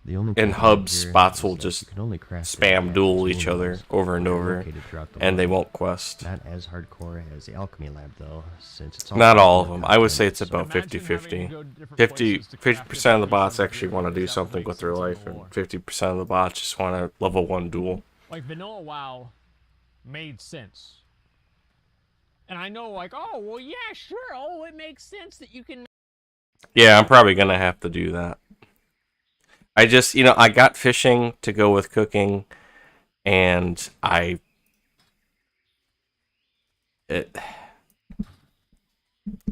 The only in caveat hubs, here bots is will that just you can only craft it spam at duel these each moon other wells, over and which are over, located throughout the and they world. won't quest. Not as hardcore as the alchemy lab though, since it's Not all of content, them. I would say it's so about Imagine having 50-50. to go to different 50 places to craft 50% of the different bots pieces of actually gear want to do because that would something make with their sense in life, the and lore. 50% of the bots just want to level 1 duel. Like vanilla WoW made sense. And I know, like, oh, well, yeah, sure. Oh, it makes sense that you can. Yeah, I'm probably going to have to do that. I just, I got fishing to go with cooking, and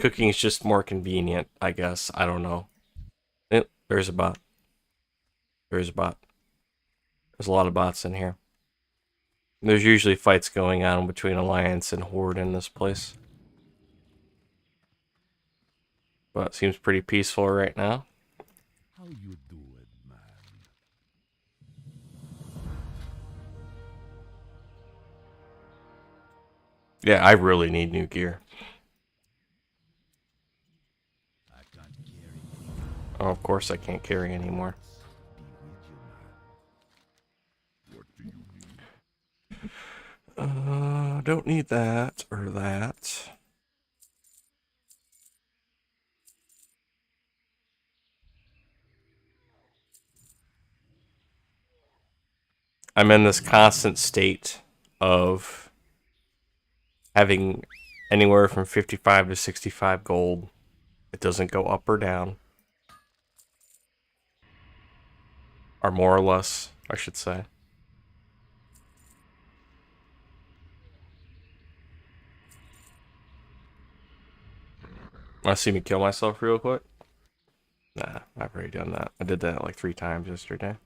cooking is just more convenient, I guess. I don't know. There's a bot. There's a bot. There's a lot of bots in here. There's usually fights going on between Alliance and Horde in this place. But it seems pretty peaceful right now. How you do it, man? Yeah, I really need new gear. I can't carry Oh, of course I can't carry anymore. be with you, man. What do you need? Don't need that or that. I'm in this constant state of having anywhere from 55 to 65 gold. It doesn't go up or down. Or more or less, I should say. Want to see me kill myself real quick? Nah, I've already done that. I did that like 3 times yesterday.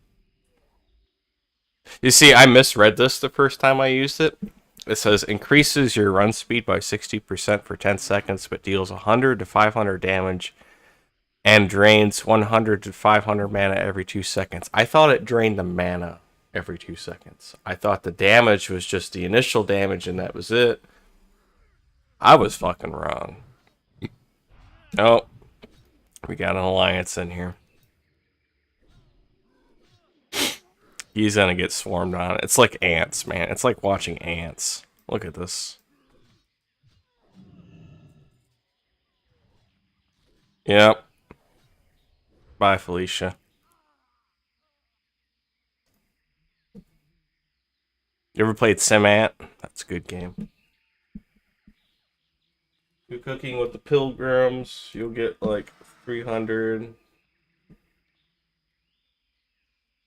You see, I misread this the first time I used it. It says increases your run speed by 60% for 10 seconds, but deals 100 to 500 damage and drains 100 to 500 mana every 2 seconds. I thought it drained the mana every 2 seconds. I thought the damage was just the initial damage and that was it. I was fucking wrong. Oh, we got an alliance in here. He's gonna get swarmed on. It's like ants, man. It's like watching ants. Look at this. Yep. Bye, Felicia. You ever played Simant? That's a good game. You're cooking with the pilgrims. You'll get like 300.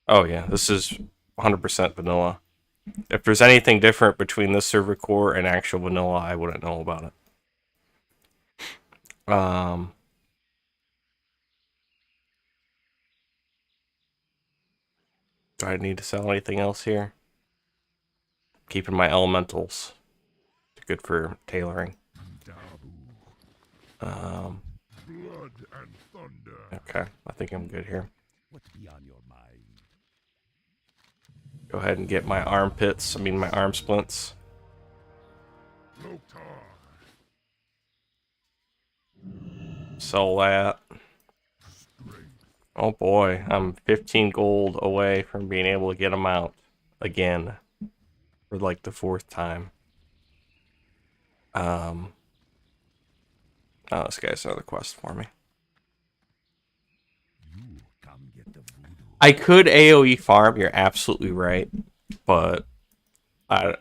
Oh yeah, this is 100% vanilla. If there's anything different between this server core and actual vanilla, I wouldn't know about it. Do I need to sell anything else here? Keeping my elementals. Good for tailoring. Blood and thunder. Okay, I think I'm good here. What be on your mind? Go ahead and get my armpits, my arm splints. Loktar. Sell that. Oh boy, I'm 15 gold away from being able to get them out again for like the 4th time. Oh, this guy's another quest for me. You come get the voodoo. I could AoE farm. You're absolutely right, but I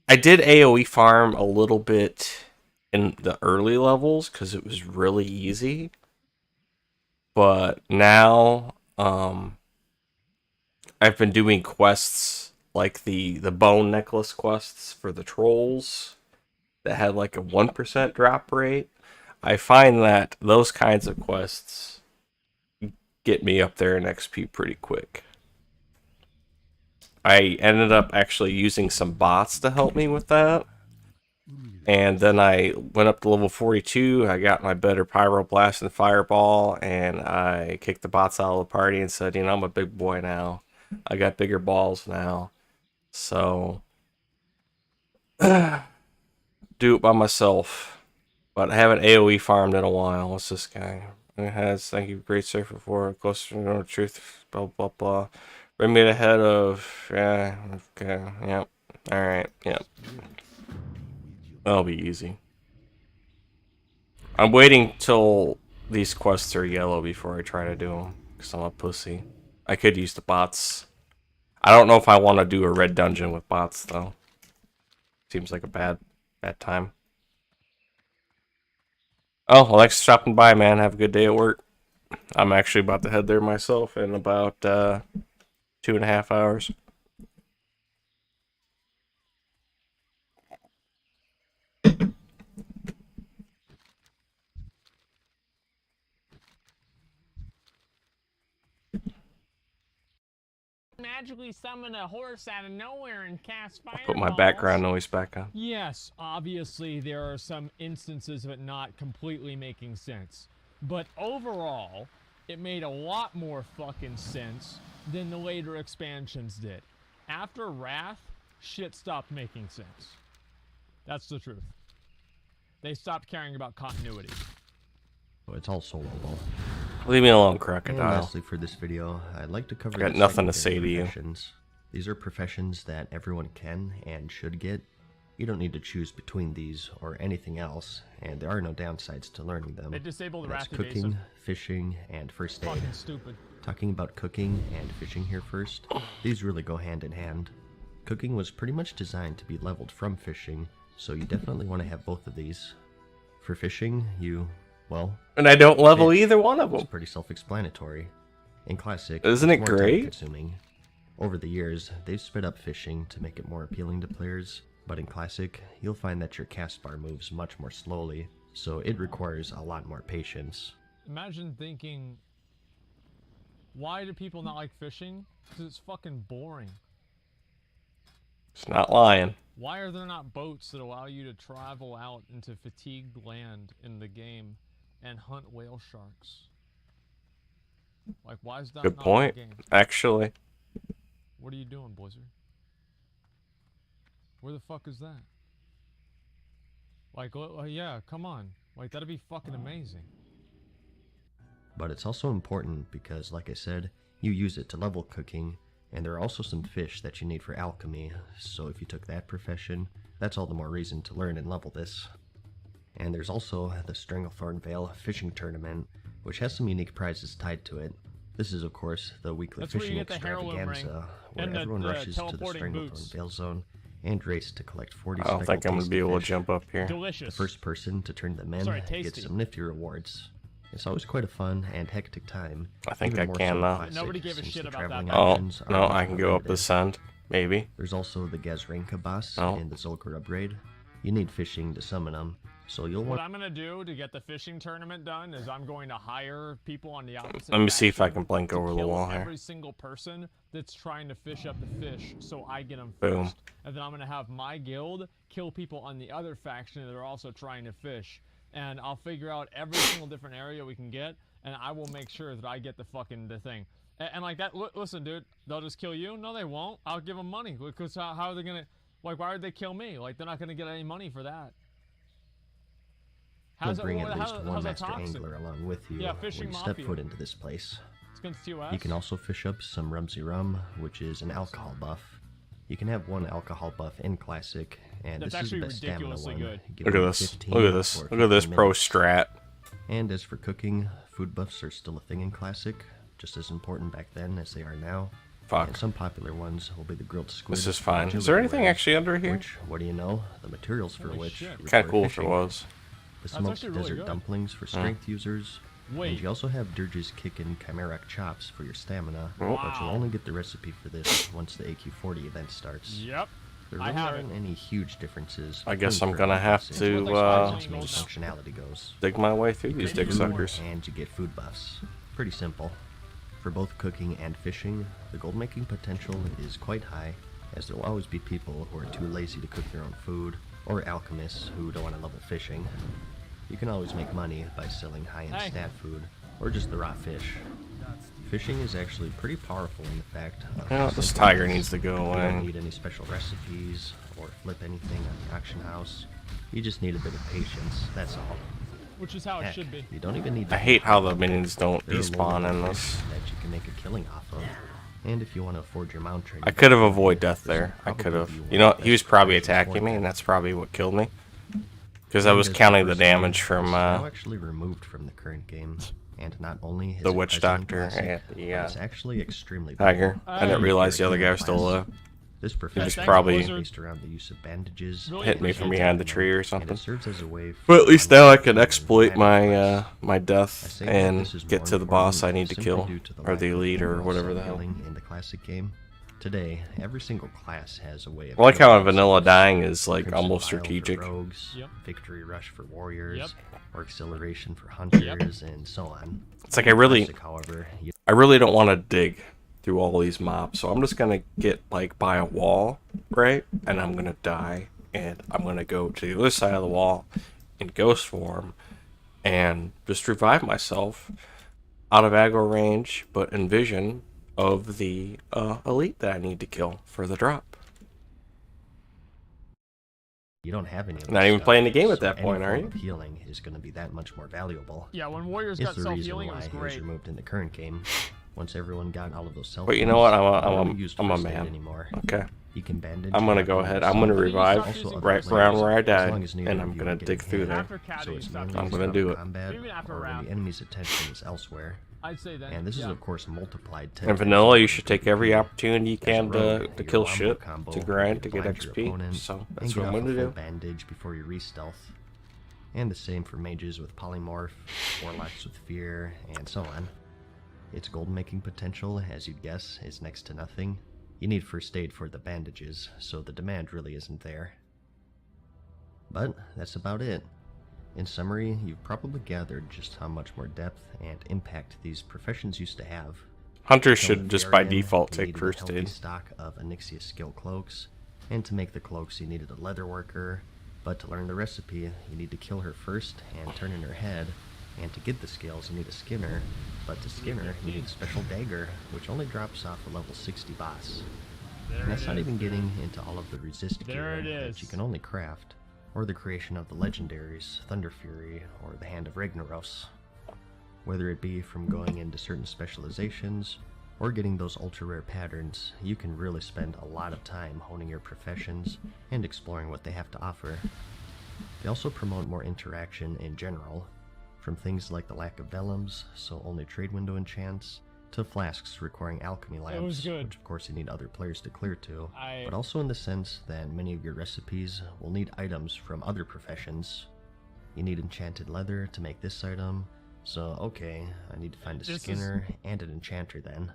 did AoE farm a little bit in the early levels because it was really easy. But now, I've been doing quests like the bone necklace quests for the trolls that had like a 1% drop rate. I find that those kinds of quests get me up there in XP pretty quick. I ended up actually using some bots to help me with that. And then I went up to level 42, I got my better Pyroblast and Fireball, and I kicked the bots out of the party and said, you know, I'm a big boy now. I got bigger balls now. So, do it by myself. But I haven't AoE farmed in a while. What's this guy? It has, thank you, great surfer for closer to the truth, blah, blah, blah. Bring me ahead of, yeah, okay, yep. Alright, yep. That'll be easy. I'm waiting till these quests are yellow before I try to do them, because I'm a pussy. I could use the bots. I don't know if I want to do a red dungeon with bots, though. Seems like a bad time. Oh, well, thanks for stopping by, man. Have a good day at work. I'm actually about to head there myself in about 2.5 hours. Magically summon a horse out of nowhere and cast fireballs. Put my background noise back on. Yes, obviously there are some instances of it not completely making sense. But overall, it made a lot more fucking sense than the later expansions did. After Wrath, shit stopped making sense. That's the truth. They stopped caring about continuity. So it's all soloable. Leave me alone, And crocodile. lastly, for this video, I'd like to cover Got the nothing to secondary say to you. professions. These are professions that everyone can and should get. You don't need to choose between these or anything else, and there are no downsides to learning them. They disabled the That's Wrath cooking, evasive. fishing, and first aid. Fucking stupid. Talking about cooking and fishing here first, these really go hand in hand. Cooking was pretty much designed to be leveled from fishing, so you definitely want to have both of these. For fishing, well, And I don't level fish. either one of It's them. pretty self-explanatory. In Classic, Isn't it's it more great? time-consuming. Over the years, they've sped up fishing to make it more appealing to players, but in Classic, you'll find that your cast bar moves much more slowly, so it requires a lot more patience. Imagine thinking, why do people not like fishing? Because it's fucking boring. It's not lying. Why are there not boats that allow you to travel out into fatigued land in the game and hunt whale sharks? Like, why is that Good not point. in the game? Actually, What are you doing, Blizzard? Where the fuck is that? Like, yeah, come on. Like, that'd be fucking amazing. But it's also important because, like I said, you use it to level cooking, and there are also some fish that you need for alchemy, so if you took that profession, that's all the more reason to learn and level this. And there's also the Stranglethorn Vale fishing tournament, which has some unique prizes tied to it. This is, of course, the weekly That's where you fishing get the heirloom extravaganza, where and the everyone rushes to the teleporting Stranglethorn boots. Vale zone and race to collect 40 I don't think I'm gonna be able to jump up here. The Delicious. first person to turn them in Sorry, gets tasty. some nifty rewards. It's always quite a fun and hectic time. I think even I more can so in now. Classic, Nobody gave a since shit the about that traveling guy. Oh, options are no, much I can more go up limited. this end. Maybe. There's also the Gazrinka boss Oh. in the Zolkar upgrade. You need fishing to summon them, so you'll What want I'm gonna do to get the fishing tournament done is I'm going to hire people on the opposite Let me see if I faction can blink to over the kill wall here. every single person that's trying to fish up the fish so I get them Boom. first. And then I'm gonna have my guild kill people on the other faction that are also trying to fish. And I'll figure out every single different area we can get, and I will make sure that I get the thing. And like that, listen, dude, they'll just kill you? No, they won't. I'll give them money. Because how are they gonna, like, why would they kill me? Like, they're not gonna get any money for that. to How's bring that, at least one how's that master toxic? angler along with you Yeah, fishing when you step mafia. foot into this place. It's against TOS. You can also fish up some Rumsy Rum, which is an alcohol buff. You can have one alcohol buff in Classic, and That's this is the actually best stamina ridiculously one. good. Look at giving you this. 15 Look at this. or Look at this 15 pro minutes. strat. And as for cooking, food buffs are still a thing in Classic, just as important back then as they are now. And Fuck. some popular ones will be the grilled squid. This is and fine. Is agility there anything whale, actually under here? Which, what do you know? The materials for Holy which shit. require Kind of cool if it fishing. was. The That's smoked actually really desert good. dumplings for strength users. Wait. And you also have Dirge's Kickin' Chimeric chops for your stamina, Oh. but you'll only get the recipe for this once the AQ40 event starts. Yep. There I really have aren't it. any huge differences. I guess between I'm gonna current have classes to, as far as uh, main just- functionality goes. Dig my way through these You dick get food, suckers. and you get food buffs. Pretty simple. For both cooking and fishing, the gold making potential is quite high, as there will always be people who are too lazy to cook their own food, or alchemists who don't want to level fishing. You can always make money by selling high-end Hey. stat food, or just the raw fish. Fishing is actually pretty powerful in the fact of You know, how this simple tiger it is. needs to go You away. don't need any special recipes, or flip anything on the auction house. You just need a bit of patience, that's all. Which is how it Heck, should be. you don't even need to I hate how the minions don't there are despawn in low-level this. fish that you can make a killing off of. And if you want to afford your mount training, I could have avoided death this will there. I probably could have. be one You know, of the he was best probably professions for attacking me, that. and that's probably what killed me. Because I was And as counting the for personally, damage this from is now actually removed from the current game, and not only is the it witch present in doctor Classic, and but the it's actually extremely tiger. valuable. I didn't Hey. realize the other guy was still alive. This profession just is probably based around the use of bandages, Really hit me from appreciate behind the that. tree or and something. it serves as a way But at for least now I unlocking can the exploit my magic my I death say that and this is get more to the boss I important need to simply kill, due to the or lack the of elite, or mineral whatever the hell. self-healing in the classic game. Today, every single class has a way of I like how in healing vanilla themselves. dying is like Crimson almost Vial for strategic. rogues, Yep. Victory Rush for warriors, Yep. or acceleration for hunters, and so on. It's like I really Classic, however, you don't want to dig through all these mobs, so I'm just gonna get like by a wall, right? And I'm gonna die, and I'm gonna go to the other side of the wall in ghost form, and just revive myself out of aggro range, but in vision of the elite that I need to kill for the drop. don't have any of Not this even stuff, playing the game at so that any point, are form you? of healing is going to be that much more valuable. Yeah, when Warriors It's got the reason self-healing, it why was it was great. removed in the current game. Once everyone got all of those self But you know what? I'm a man man. anymore. Okay. You can bandage. I'm gonna up go on ahead. yourself. I'm gonna But then you revive start using right flares. around where I As died, long as neither and of I'm you gonna are dig getting through hit. there. After Caddy, So you it's stop mainly I'm using gonna from do it. combat, Even after a or when round. the enemy's attention is elsewhere. I'd say that. And this is yeah. of course multiplied. In vanilla, you should take every opportunity you As a can rogue, to your kill wombo shit, combo to will grind, to be get blind your XP. opponent So and that's get what I'm off gonna a full do. bandage before you re-stealth. And the same for mages with polymorph, warlocks with fear, and so on. Its gold making potential, as you'd guess, is next to nothing. You need first aid for the bandages, so the demand really isn't there. But that's about it. In summary, you've probably gathered just how much more depth and impact these professions used to have. Hunters Till should the just very by end, default you take needed a first healthy aid. stock of Onyxia skill cloaks, and to make the cloaks you needed a leather worker, but to learn the recipe you need to kill her first and turn in her head, and to get the skills you need a skinner, but to skin her you need a special dagger, which only drops off a level 60 boss. There And that's it not is. even getting into all of the resist There gear it that is. you can only craft, or the creation of the legendaries, Thunder Fury, or the Hand of Ragnaros. Whether it be from going into certain specializations, or getting those ultra rare patterns, you can really spend a lot of time honing your professions and exploring what they have to offer. They also promote more interaction in general, from things like the lack of vellums, so only trade window enchants, to flasks requiring alchemy labs, was good. which of course you need other players to clear to, I- but also in the sense that many of your recipes will need items from other professions. You need enchanted leather to make this item, so okay, I need to find a This is- skinner and an enchanter then.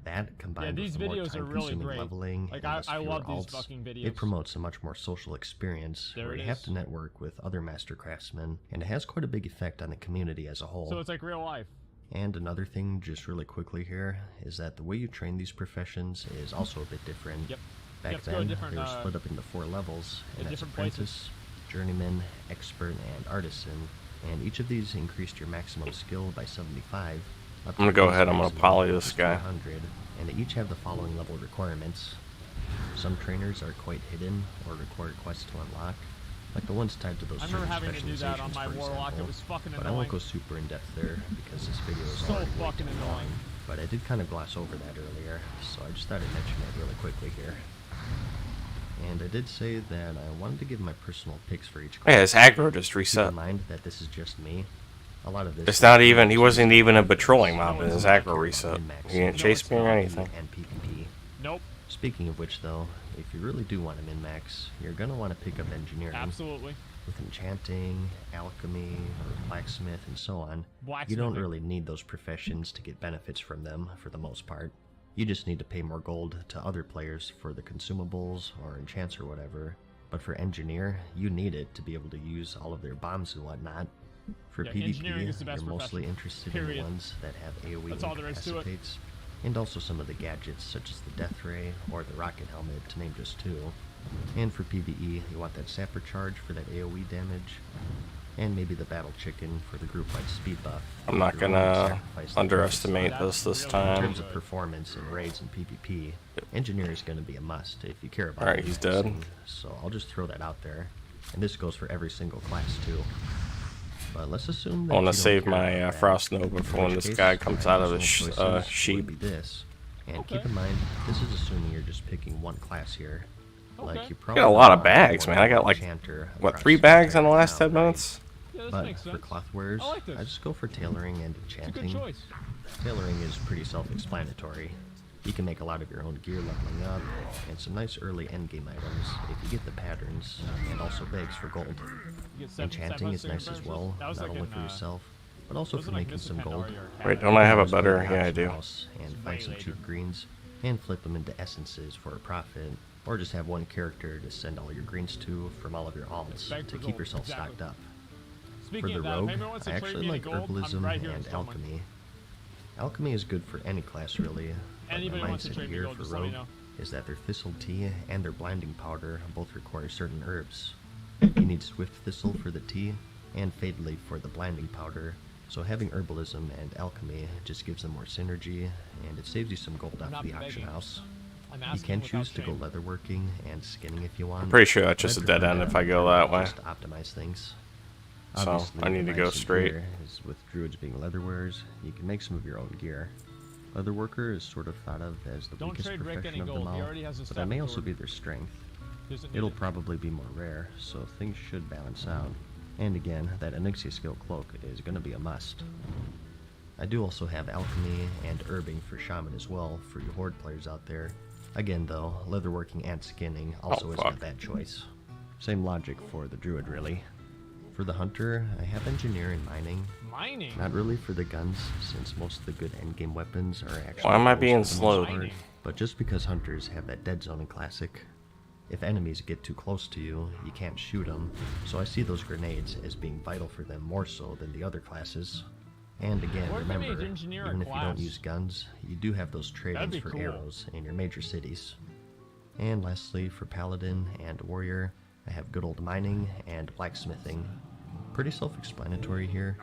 That, combined these with the more videos are really time-consuming great. leveling Like, and thus I fewer love these alts, fucking videos. it promotes a much more social experience There where it you have is. to network with other master craftsmen, and it has quite a big effect on the community as a whole. So it's like real life. And another thing, just really quickly here, is that the way you train these professions is also a bit different. Yep. Back You have to go then, different, they were split up into 4 levels, in and that's different apprentice, journeyman, expert, and artisan. And each of these increased your maximum skill by 75. Up to I'm gonna go base ahead, I'm gonna maximum, poly which this is guy. 400, and they each have the following level requirements. Some trainers are quite hidden or require quests to unlock, like the ones tied to those I remember certain having to do that on specializations, my for warlock. It example. was fucking But I won't annoying. go super in depth there because this video is So already way fucking too annoying. long. But I did kind of gloss over that earlier, so I just thought I'd mention it really quickly here. And I did say that I wanted to give my personal picks for each Yeah, class. his aggro just Keep in reset. mind that this is just me. A lot of this It's is not even, he used wasn't as even a reference. patrolling mob No, in it's his not. aggro reset. Min-maxing He didn't No, chase it's me or not. anything. And PvP. Nope. Speaking of which, though, if you really do want to min-max, you're going to want to pick up engineering. Absolutely. With enchanting, alchemy, or blacksmith, and so on, you don't Blacksmithing. really need those professions to get benefits from them, for the most part. You just need to pay more gold to other players for the consumables, or enchants or whatever. But for engineer, you need it to be able to use all of their bombs and whatnot. For Yeah, engineering is the PvP, best you're mostly profession. interested in the Period. ones that have AoE That's all there is to it. incapacitates, and also some of the gadgets such as the Death Ray or the Rocket Helmet, to name just two. And for PvE, you want that Sapper Charge for that AoE damage, and maybe the Battle Chicken for the group-wide speed buff. I'm not If you're willing to gonna sacrifice the underestimate points. this In time. terms of performance in raids and PvP, Engineer is going to be a must if you care about Alright, he's dead. min-maxing, so I'll just throw that out there. And this goes for every single class too. But let's assume that I want you to don't save care my about that. Frost Nova In for when which this case, guy comes my out of his personal choices sheep. would be this. And keep Okay. in mind, this is assuming you're just picking one class here. Okay. Like you I probably got a lot of want bags, one man. I got like, enchanter what, across 3 the bags in the entire last 10 town, right? minutes? Yeah, this But makes for sense. cloth wares, I like this. I just go for tailoring and It's a enchanting. good choice. Tailoring is pretty self-explanatory. You can make a lot of your own gear leveling up, and some nice early endgame items if you get the patterns, and also bags for gold. You get seven Enchanting is nice as signatures. well, That was not like only in, for yourself, but also for wasn't like making Mr. some gold. Pandaria or Wait, Cat. don't I have a Just go to better? the Yeah, I auction do. house and Way find some later. cheap greens, and flip them into essences for a profit, or just have one character to send all your greens to from all of your alts Bag to for keep gold, yourself exactly. stocked up. Speaking For the of that, rogue, if anyone wants I to trade actually me any like gold, herbalism I'm right here and installing. alchemy. Alchemy is good for any class, really. But Anybody my wants to mindset trade me here gold, for just let me rogue know. is that their thistle tea and their blinding powder both require certain herbs. You need swift thistle for the tea and fade leaf for the blinding powder. So having herbalism and alchemy just gives them more synergy, and it saves you some gold I'm off not the auction begging. house. I'm You asking can without choose to go shame. leatherworking and skinning if you want. I'm pretty sure that's but just I'd a dead prefer end that if I go that way. just to optimize things. So, Obviously, I need the to go nice thing straight. here is with druids being leatherwearers, you can make some of your own gear. Leatherworker is sort of thought of as the Don't weakest trade Rick profession any of them gold. He all, already has a but that may staff also sword. be their strength. Doesn't need It'll it. probably be more rare, so things should balance out. And again, that Onyxia skill cloak is going to be a must. I do also have alchemy and herbing for shaman as well, for you horde players out there. Again though, leatherworking and skinning also isn't a fuck. bad choice. Same logic for the druid really. For the hunter, I have engineer and mining. Mining. Not really for the guns, since most of the good endgame weapons are actually Why am I close being for the most slowed? part, Mining. but just because hunters have that dead zone in classic, if enemies get too close to you, you can't shoot them, so I see those grenades as being vital for them more so than the other classes. And again, What if they made remember, engineer a even if you don't class? use guns, you do have those trade-ins be for cool. arrows in your major cities. And lastly, for paladin and warrior, I have good old mining and blacksmithing. Pretty self-explanatory here.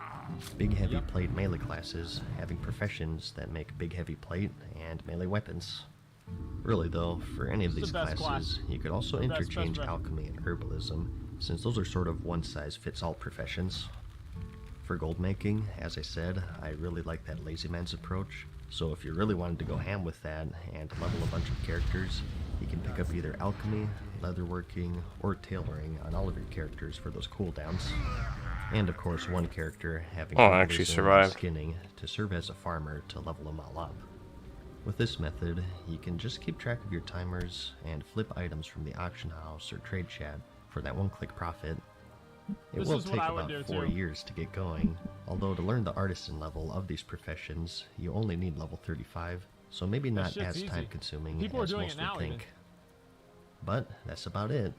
Big heavy plate melee classes having professions that make big heavy plate and melee weapons. Really though, for any of This is these the best classes, class. you could also The best interchange rep. alchemy and herbalism, since those are sort of one-size-fits-all professions. For gold making, as I said, I really like that lazy man's approach, so if you really wanted to go ham with that and level a bunch of characters, you can pick up either alchemy, leatherworking, or tailoring on all of your characters for those cooldowns. And of course, one character having Oh, I actually herbalism and survived. skinning to serve as a farmer to level them all up. With this method, you can just keep track of your timers and flip items from the auction house or trade chat for that one-click profit. It This will is what take I would about do, 4 too. years to get going, although to learn the artisan level of these professions, you only need level 35, so maybe That not shit's as easy. time-consuming People are as doing most it now, would even. think. But that's about it.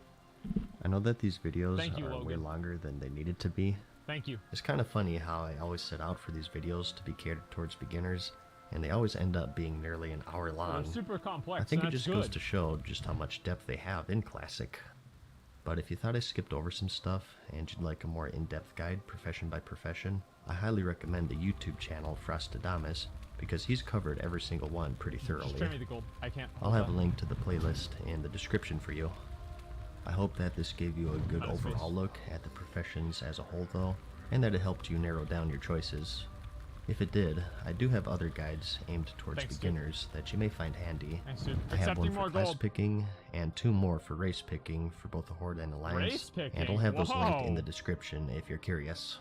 I know that these videos Thank you, are way Logan. longer than they needed to be. Thank you. It's kind of funny how I always set out for these videos to be catered towards beginners, and they always end up being nearly an hour They're long. super complex. I think it and that's just goes good. to show just how much depth they have in Classic. But if you thought I skipped over some stuff and you'd like a more in-depth guide, profession by profession, I highly recommend the YouTube channel Frostadamus, because he's covered every single one pretty Just thoroughly. trade me the gold. I can't. I'll have a link to the playlist in the description for you. I hope that this gave you a good On his face. overall look at the professions as a whole though, and that it helped you narrow down your choices. If it did, I do have other guides aimed towards Thanks, dude. beginners that you may find handy. Thanks, dude. I have one Accepting for more class gold. picking and 2 more for race picking for both the Horde and Alliance. Race picking? And I'll have those linked in the Whoa. description if you're curious.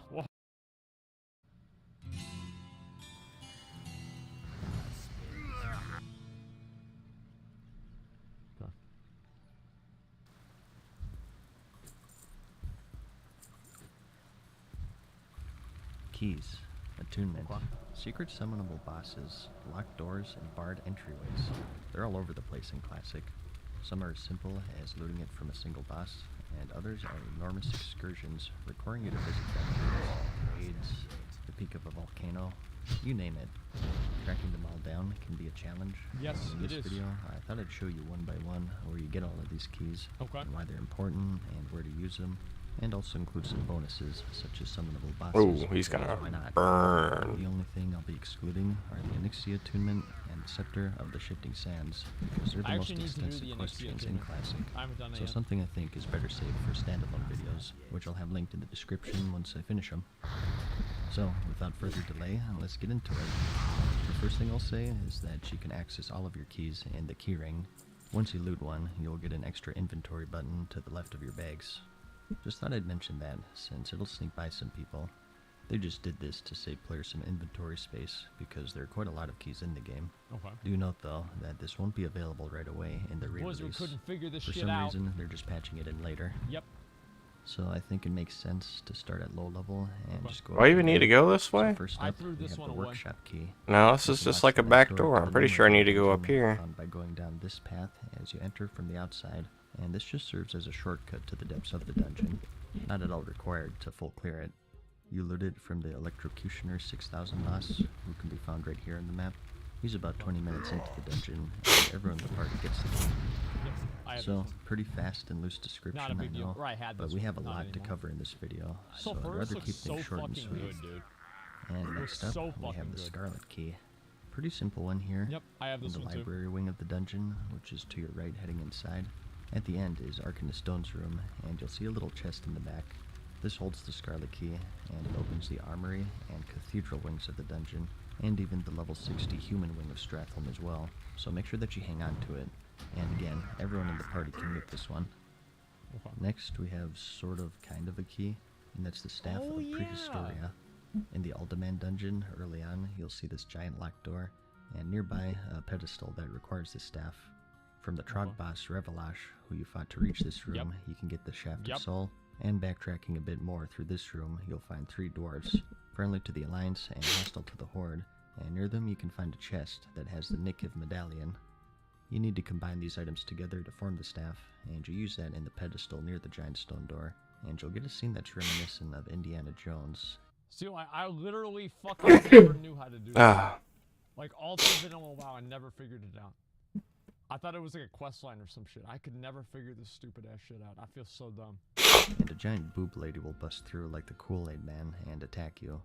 Keys, attunement, secret summonable bosses, locked doors, and barred entryways. They're all over the place in Classic. Some are as simple as looting it from a single boss, and others are enormous excursions requiring you to visit dungeons, raids, the peak of a volcano, you name it. Tracking them all down can be a challenge. Yes, In it this is. video, I thought I'd show you one by one where you get all of these keys, Okay. and why they're important, and where to use them, and also include some bonuses, such as summonable bosses. Oh, he's because gonna why not? burn. The only thing I'll be excluding are the Onyxia attunement and the Scepter of the Shifting Sands, because they're the I most actually need to do extensive the quest Onyxia chains in attunement. Classic. I haven't done it So yet. something I think is better saved for standalone videos, which I'll have linked in the description once I finish them. So, without further delay, let's get into it. The first thing I'll say is that you can access all of your keys in the keyring. Once you loot one, you'll get an extra inventory button to the left of your bags. Just thought I'd mention that, since it'll sneak by some people. They just did this to save players some inventory space, because there are quite a lot of keys in the game. Okay. Do note though, that this won't be available right away in the Blizzard re-release. couldn't figure this For shit some out. reason, they're just patching it in later. Yep. So I think it makes sense to start at low level and Okay. just go. Why up even from need to there. go this So way? first I up, threw we this have one the away. workshop key. No, this This is just unlocks like the a back door door. to I'm the pretty main sure I need to dungeon go up here. found by going down this path as you enter from the outside, and this just serves as a shortcut to the depths of the dungeon. Not at all required to full clear it. You loot it from the Electrocutioner 6000 boss, who can be found right here in the map. He's about 20 minutes into the dungeon, and everyone in the party gets the key. Yep. I have So, this one. pretty fast and loose description, Not a big I deal. know, Or I had but this we one, have a not lot to anymore. cover in this video, So so I'd far, this rather looks keep so things short and fucking sweet. good, dude. And Looks next up, so we fucking have the good. Scarlet Key. Pretty simple one here. Yep, I have In this the one too. library wing of the dungeon, which is to your right heading inside. At the end is Arcanist Stone's room, and you'll see a little chest in the back. This holds the Scarlet Key, and it opens the armory and cathedral wings of the dungeon, and even the level 60 human wing of Stratholm as well, so make sure that you hang on to it. And again, everyone in the party can get this one. Okay. Next, we have sort of kind of a key, and that's the Staff Oh, of yeah. Prehistoria. In the Alderman dungeon, early on, you'll see this giant locked door, and nearby a pedestal that requires the staff. From the Trog boss Revelash, who you fought to reach this room, you can get the Shaft Yep. of Soul, and backtracking a bit more through this room, you'll find 3 dwarves, friendly to the Alliance and hostile to the Horde, and near them you can find a chest that has the Nikiv medallion. You need to combine these items together to form the staff, and you use that in the pedestal near the giant stone door, and you'll get a scene that's reminiscent of Indiana Jones. See, I literally fucking never knew how to do that. Ah, Like, all through Vanilla WoW, I never figured it out. I thought it was like a quest line or some shit. I could never figure this stupid ass shit out. I feel so dumb. And a giant boob lady will bust through like the Kool-Aid Man and attack you.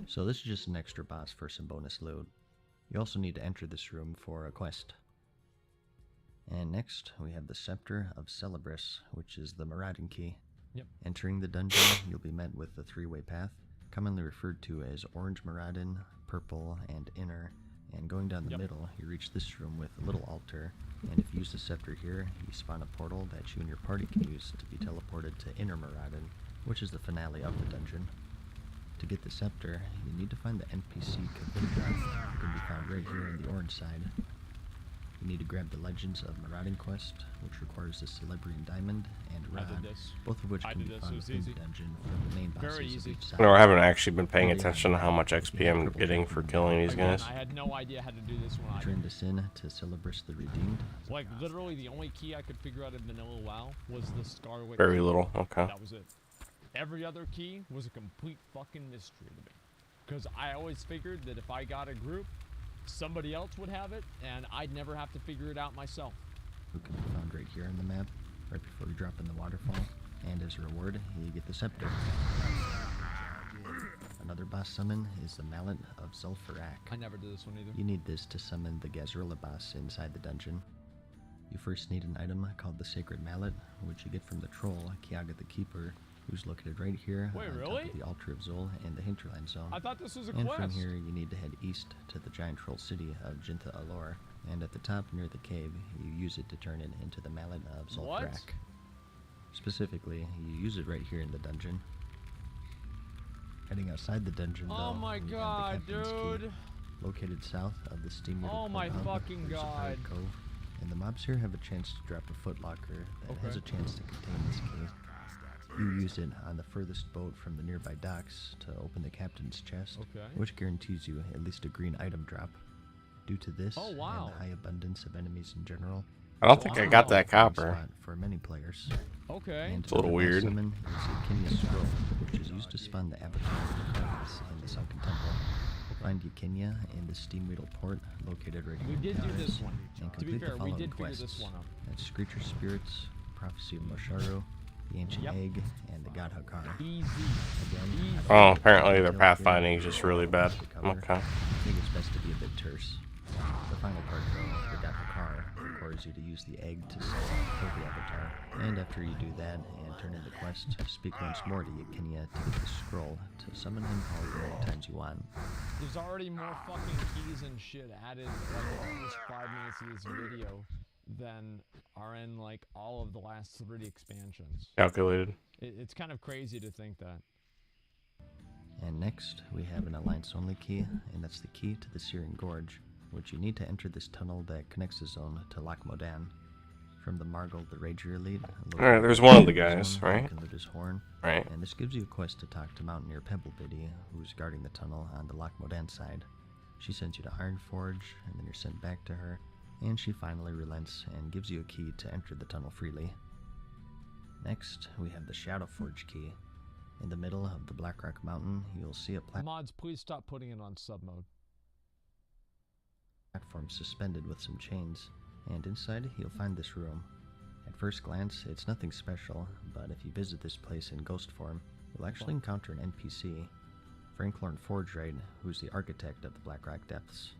So this is just an extra boss for some bonus loot. You also need to enter this room for a quest. And next, we have the Scepter of Celebris, which is the Marauding Key. Yep. Entering the dungeon, you'll be met with the 3-way path, commonly referred to as Orange Maraudin, Purple, and Inner. And going down the middle, you reach this room with a little altar, and if you use the scepter here, you spawn a portal that you and your party can use to be teleported to Inner Maraudin, which is the finale of the dungeon. To get the scepter, you need to find the NPC Kavita, who can be found right here on the orange side. You need to grab the Legends of Marauding quest, which requires the Celebrian Diamond and I Rod, did this. both of which I can did be this, found it was within easy. the dungeon from the main Very bosses of easy. each side. no, I haven't actually been paying attention to how much XP I'm getting for killing these Again, guys. I had no idea how to do this when I Turn this in to Celebris the Redeemed. Like, literally, the only key I could figure out in Vanilla WoW was the Scarlet Very Key. little. Okay. That was it. Every other key was a complete fucking mystery to me. Because I always figured that if I got a group, somebody else would have it, and I'd never have to figure it out myself. Who can be found right here on the map, right before you drop in the waterfall. And as a reward, you get the scepter. Another boss summon is the Mallet of Zul'Farrak. I never did this one either. You need this to summon the Gazrilla boss inside the dungeon. You first need an item called the Sacred Mallet, which you get from the troll, Kiaga the Keeper, who's located right here Wait, on really? top of the Altar of Zol and the Hinterland Zone. I thought this was a And quest. from here, you need to head east to the giant troll city of Jintha Alor. And at the top near the cave, you use it to turn it into the Mallet of What? Zolthrak. Specifically, you use it right here in the dungeon. Heading outside the dungeon, Oh though, my you have the god, Captain's Key. dude. Located south of the steam needle Oh my hub, fucking there's a pirate god. cove, and the mobs here have a chance to drop a footlocker that has a Okay. chance to contain this key. You use it on the furthest boat from the nearby docks to open the captain's chest, Okay. which guarantees you at least a green item drop. Due to this Oh, wow. and the high abundance of enemies in general, I don't think I got that it's a copper. spot for many players. Okay. And It's a little the last weird. Summon is the Yakinia Scroll, which is used to spawn the avatar of the goddess in the Sunken Temple. Find Yakinia in the Steamweedle port, located right here. We in did the do this Goddess, one. And To be complete fair, the we following did figure quests. this one out. That's Screecher Spirits, Prophecy of Mosharu, the Ancient Yep. Egg, and the God Hakar. Easy. Again, Easy. Oh, apparently their pathfinding is just really bad. Okay. I think it's best to be a bit terse. The final part, though, the God Hakar, requires you to use the egg to kill the avatar. And after you do that and turn in the quest, speak once more to Yakinia to get the scroll to summon him however many times you want. There's already more fucking keys and shit added like in the first 5 minutes of this video than are in like all of the last 3 expansions. Calculated. It's kind of crazy to think that. And next, we have an Alliance-only key, and that's the key to the Syrian Gorge, which you need to enter this tunnel that connects the zone to Lac Modan. From the Margul, the Rager Elite. Alright, there's one of the guys, zone, right? You can loot his horn, Right. and this gives you a quest to talk to Mountaineer Pebblebiddy, who's guarding the tunnel on the Lac Modan side. She sends you to Ironforge, and then you're sent back to her, and she finally relents and gives you a key to enter the tunnel freely. Next, we have the Shadowforge key. In the middle of the Blackrock Mountain, you'll see a Mods, please stop putting it on sub mode. platform suspended with some chains, and inside you'll find this room. At first glance, it's nothing special, but if you visit this place in ghost form, you'll actually encounter an NPC, Franklorn Forgeright, who's the architect of the Blackrock Depths.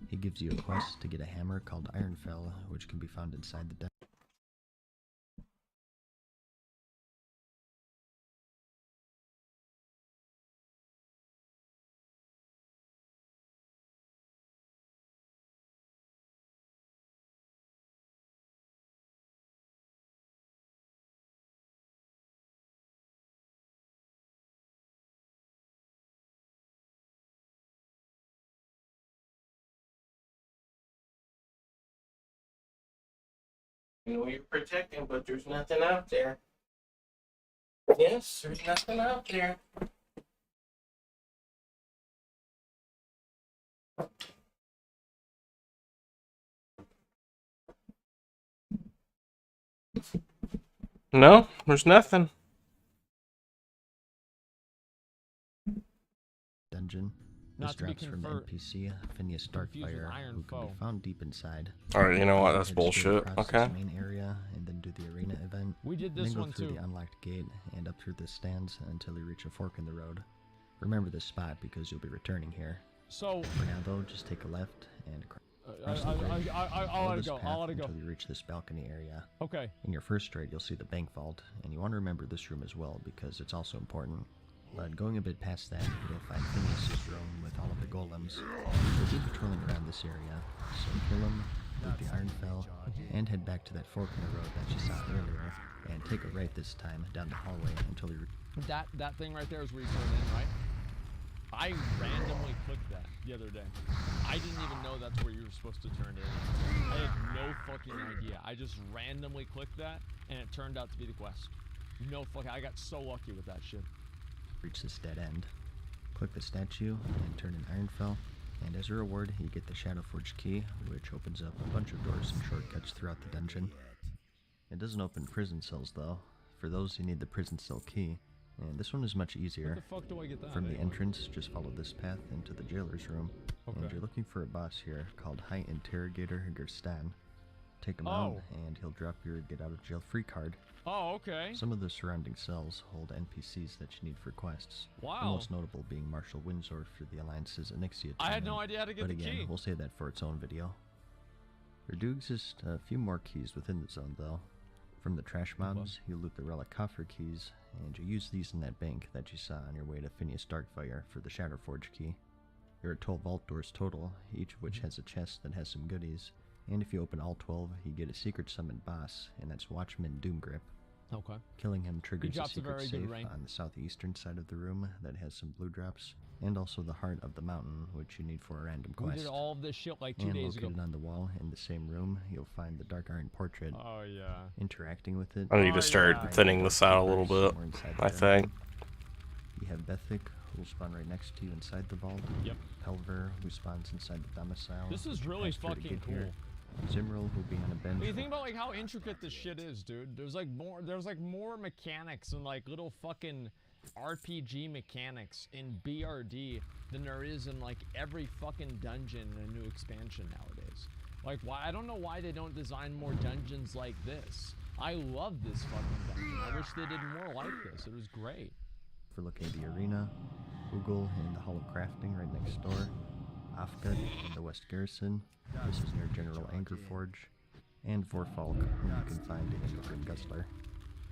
He gives you a quest to get a hammer called Ironfell, which can be found inside the dungeon. You know you're protecting, but there's nothing out there. Yes, there's nothing out there. No, there's nothing. Dungeon. Not This to be drops from confer- NPC Phineas confused with Starkfire, Iron who can Foe. be found deep inside. Alright, you know what? That's Head straight bullshit. across Okay. this main area, and then do the arena event. We did And then this go one through too. the unlocked gate and up through the stands until you reach a fork in the road. Remember this spot because you'll be returning here. So, For now, though, just take a left and across I'll the bridge. let it this go. path I'll let it go. until you reach this balcony area. Okay. In your first straight, you'll see the bank vault, and you want to remember this room as well because it's also important. But going a bit past that, you'll find Phineas's room with all of the golems. They'll be patrolling around this area, so kill them, loot the Ironfell, and head back to that fork in the road that you saw earlier, and take a right this time down the hallway until you That thing right there is where you turn in, right? I randomly clicked that the other day. I didn't even know that's where you were supposed to turn in. I had no fucking idea. I just randomly clicked that, and it turned out to be the quest. No fucking. I got so lucky with that shit. reach this dead end. Click the statue and turn in Ironfell, and as a reward, you get the Shadowforge key, which opens up a bunch of doors and shortcuts throughout the dungeon. It doesn't open prison cells though. For those, you need the prison cell key, and this one is much Where easier. the fuck do I get that? From the anyway? entrance, just follow this path into the jailer's room, and Okay. you're looking for a boss here called High Interrogator Gerstan. Take him out, and he'll drop your get out of jail free card. Oh, okay. Some of the surrounding cells hold NPCs that you need for quests. The Wow. most notable being Marshal Windsor for the Alliance's Onyxia I had no tournament, idea how to get but the again, key. we'll save that for its own video. There do exist a few more keys within the zone though. From the trash mobs, you loot the relic coffer keys, and you use these in that bank that you saw on your way to Phineas Darkfire for the Shatterforge key. There are 12 vault doors total, each of which has a chest that has some goodies, and if you open all 12, you get a secret summoned boss, and that's Watchman Doomgrip. Okay. Killing him triggers a drops a secret very good safe rank. on the southeastern side of the room that has some blue drops, and also the heart of the mountain, which you need for a random We quest. did all of this shit like 2 And days ago. located on the wall in the same room, you'll find the dark iron portrait. Oh yeah. Interacting with it, I need to start yeah. thinning this out a little bit, somewhere inside the I dungeon. think. You have Bethic, who will spawn right next to you inside the vault. Yep. Pelver, who spawns inside the domicile. This is which you really pass through to fucking get here. cool. Zimril will be on a bench. But you think about like how intricate this shit is, dude. There's like more mechanics and like little fucking RPG mechanics in BRD than there is in like every fucking dungeon in a new expansion nowadays. Like why I don't know why they don't design more dungeons like this. I love this fucking dungeon. I wish they did more like this. It was great. For looking at the arena, Google in the Hall of Crafting right next door. Afgad in the West Garrison. This is near General Angerforge. And Vorfalk, whom you can find in the Grim Guzzler.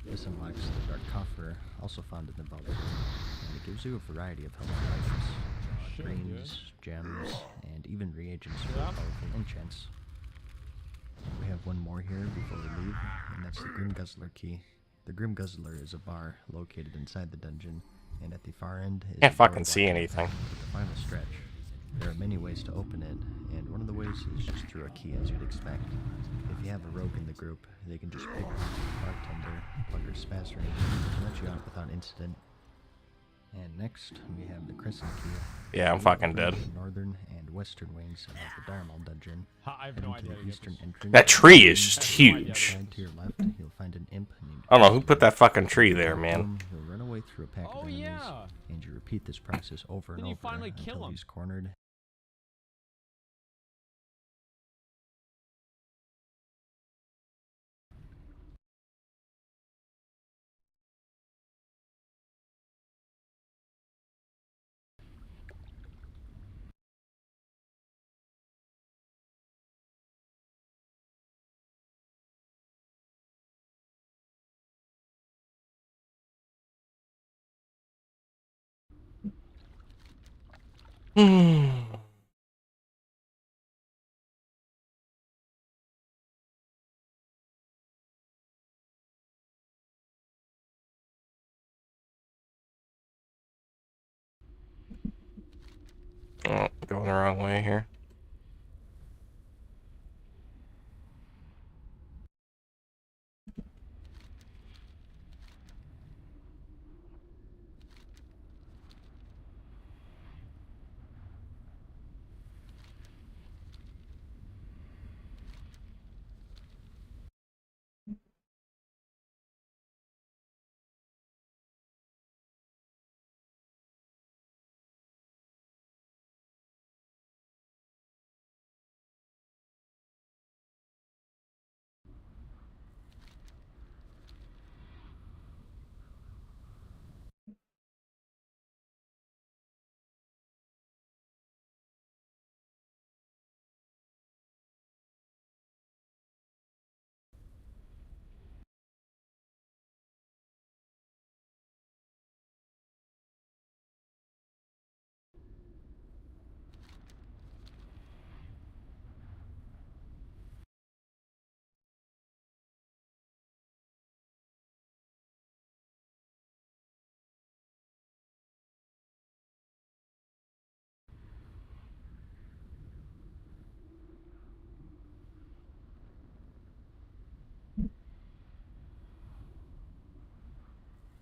This unlocks the Dark Coffer, also found in the vault, and it gives you a variety of helpful items. Shit, Greens, gems, and even reagents for Yeah. powerful enchants. We have one more here before we leave, and that's the Grim Guzzler key. The Grim Guzzler is a bar located inside the dungeon, and at the far end is Can't a door fucking see blocking anything. the path to the final stretch. There are many ways to open it, and one of the ways is just through a key, as you'd expect. If you have a rogue in the group, they can just pick up the bartender, plug or spaz ring, and let you out without incident. And next, we have the Crescent key. Yeah, I'm fucking dead. The northern and western wings of the Dharmal dungeon. I have no Heading to idea. the how to get eastern this. entrance. That tree is just I have no idea. huge. Side to your left, you'll find an imp named. I don't know who put that fucking tree there, man. Boom, you'll run away through a pack of Oh, enemies, yeah. and you repeat this process over and Then you over finally kill until him. he's cornered. Oh, going the wrong way here.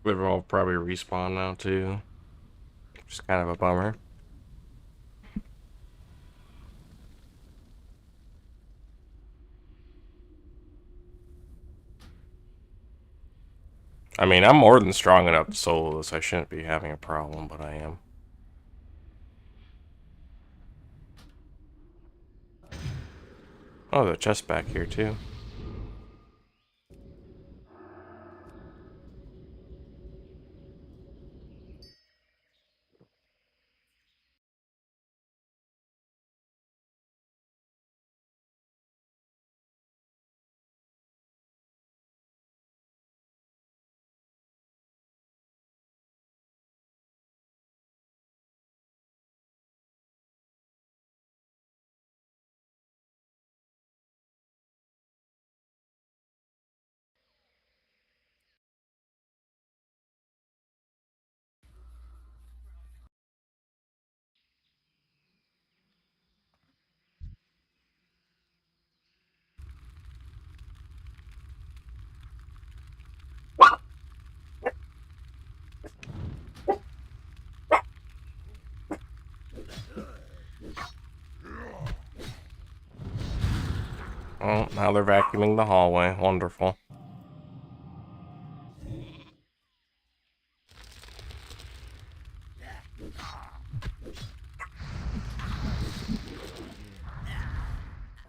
We'll all probably respawn now too. Just kind of a bummer. I mean, I'm more than strong enough to solo this. I shouldn't be having a problem, but I am. Oh, the chest back here too. Oh, now they're vacuuming the hallway. Wonderful.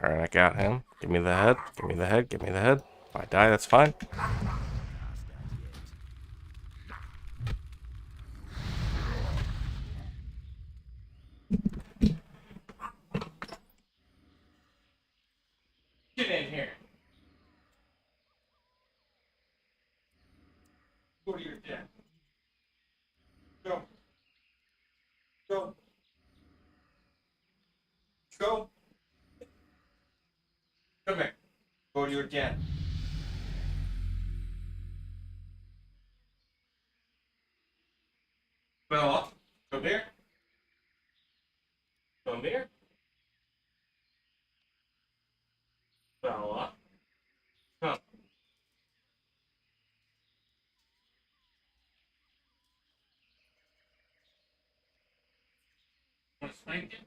Alright, I got him. Give me the head. Give me the head. Give me the head. If I die, that's fine. Get in here. Go to your death. Go. Go. Go. Come here. Go to your death. Bella. Come here. Come here. Bella. Come. Want to spank it?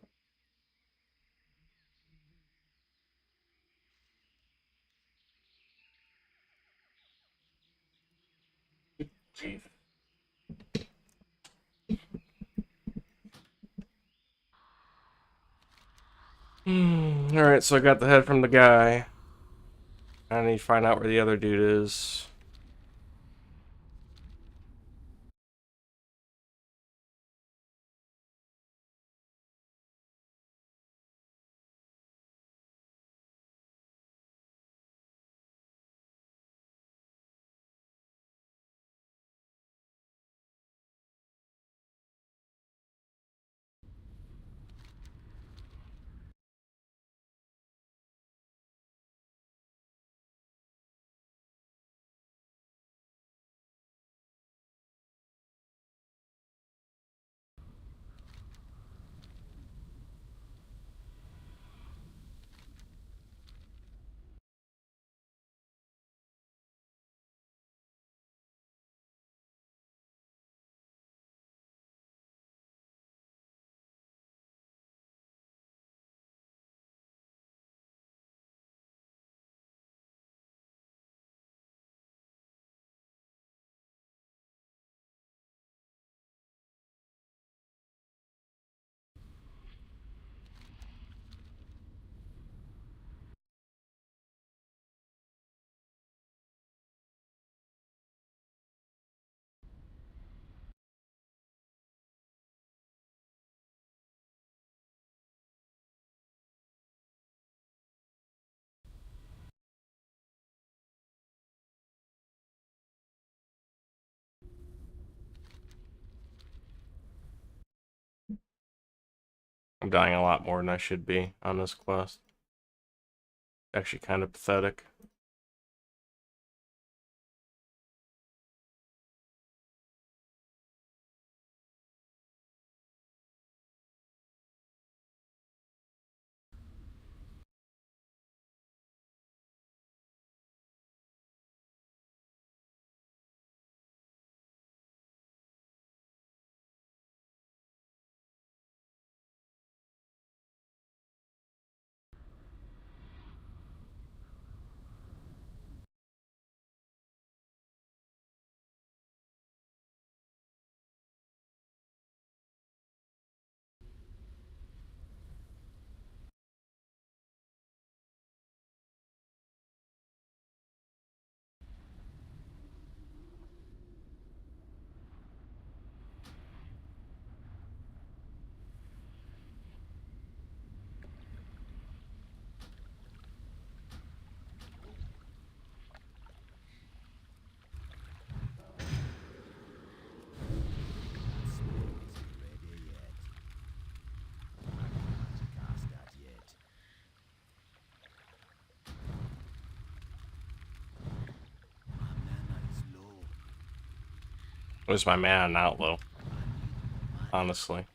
Jeez. Alright, so I got the head from the guy. I need to find out where the other dude is. I'm dying a lot more than I should be on this quest. Actually kind of pathetic. Where's my man outlaw? Honestly.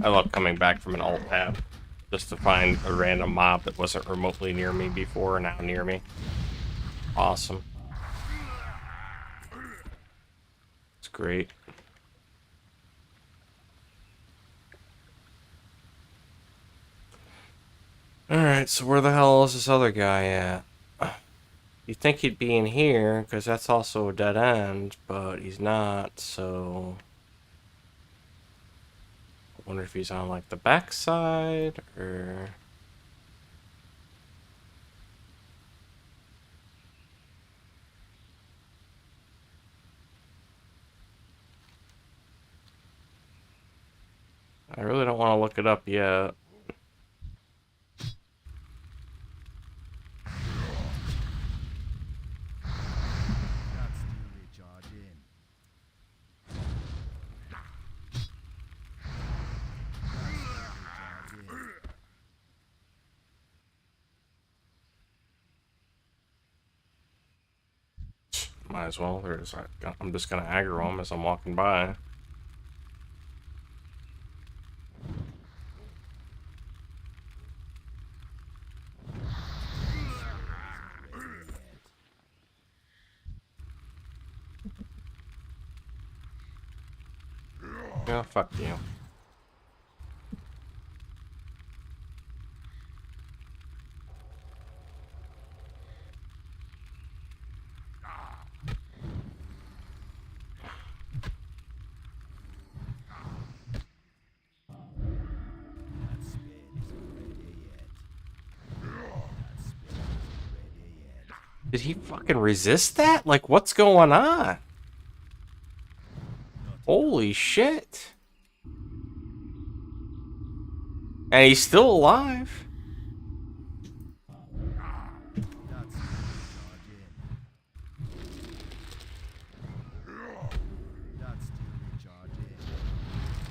I love coming back from an alt tab just to find a random mob that wasn't remotely near me before, now near me. Awesome. It's great. Alright, so where the hell is this other guy at? You'd think he'd be in here, because that's also a dead end, but he's not, so... I wonder if he's on, like, the backside, or... I really don't want to look it up yet. Might as well. I'm just gonna aggro him as I'm walking by. Yeah, fuck you. Did he fucking resist that? Like, what's going on? Holy shit. And he's still alive.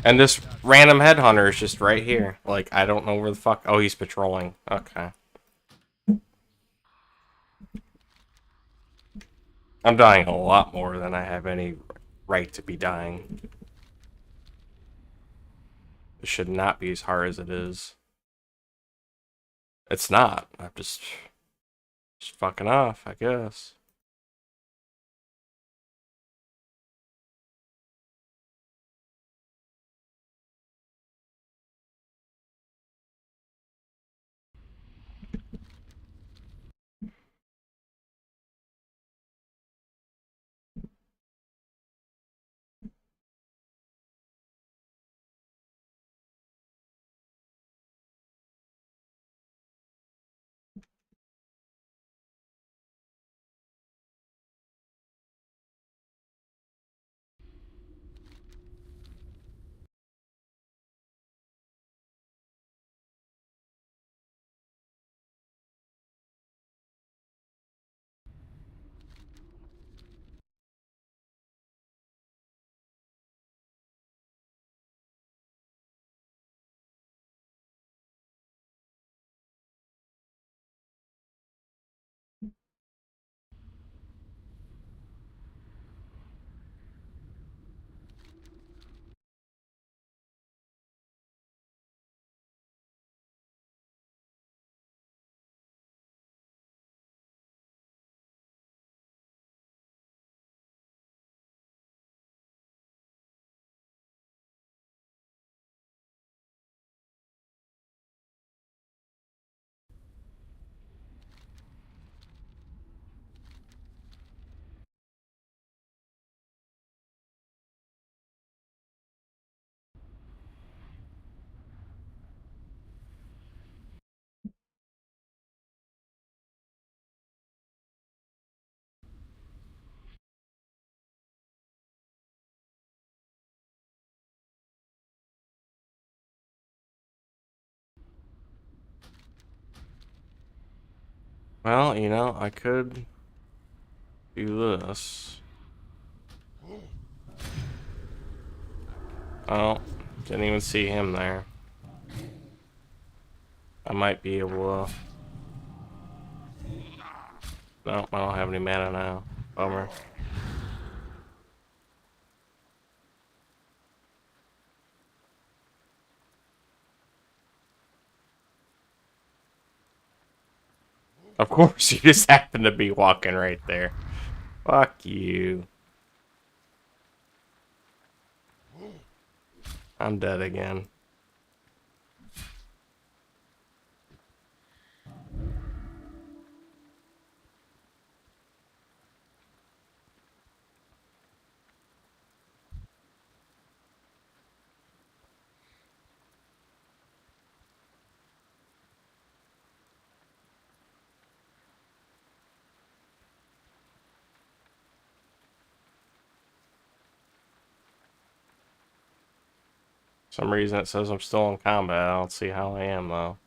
And this random headhunter is just right here. Like, I don't know where the fuck... Oh, he's patrolling. Okay. I'm dying a lot more than I have any right to be dying. It should not be as hard as it is. It's not. I'm just fucking off, I guess. Well, you know, I could do this. Oh, didn't even see him there. I might be able to... No, I don't have any mana now. Bummer. Of course, you just happen to be walking right there. Fuck you. I'm dead again. For some reason it says I'm still in combat. I don't see how I am though.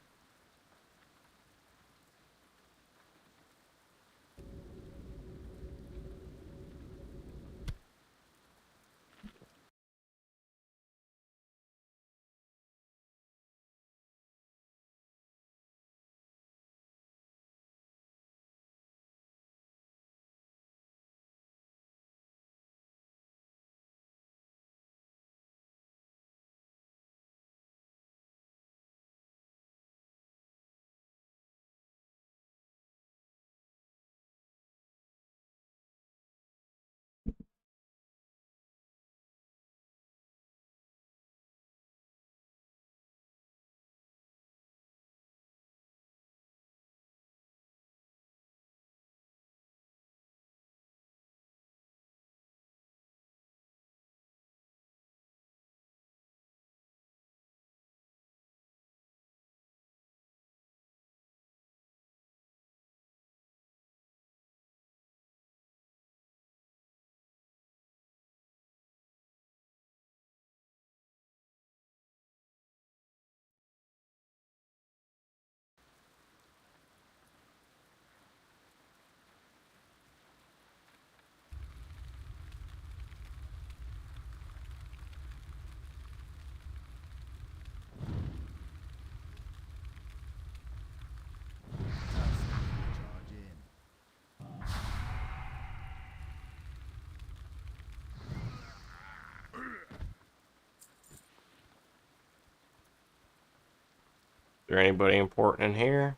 Is there anybody important in here?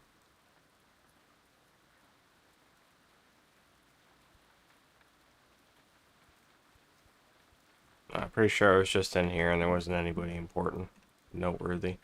I'm pretty sure I was just in here and there wasn't anybody important, noteworthy.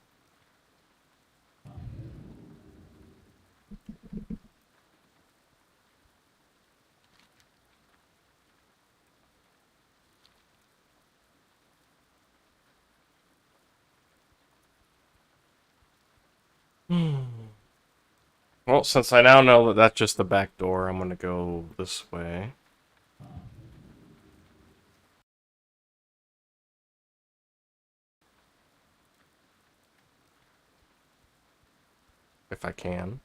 Well, since I now know that that's just the back door, I'm gonna go this way. If I can.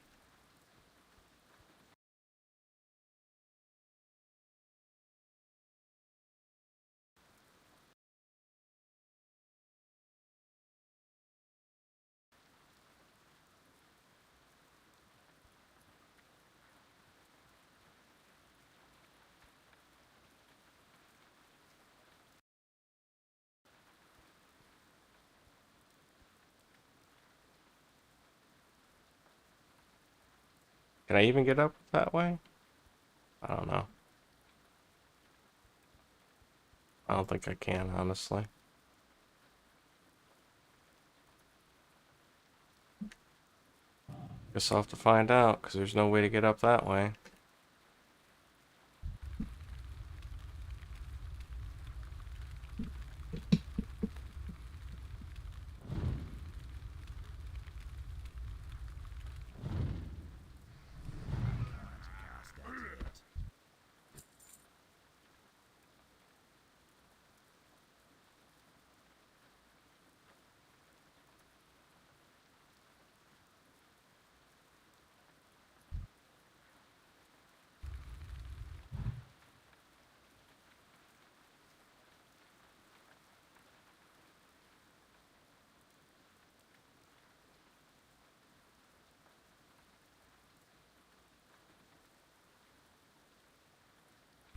Can I even get up that way? I don't know. I don't think I can, honestly. Guess I'll have to find out, because there's no way to get up that way.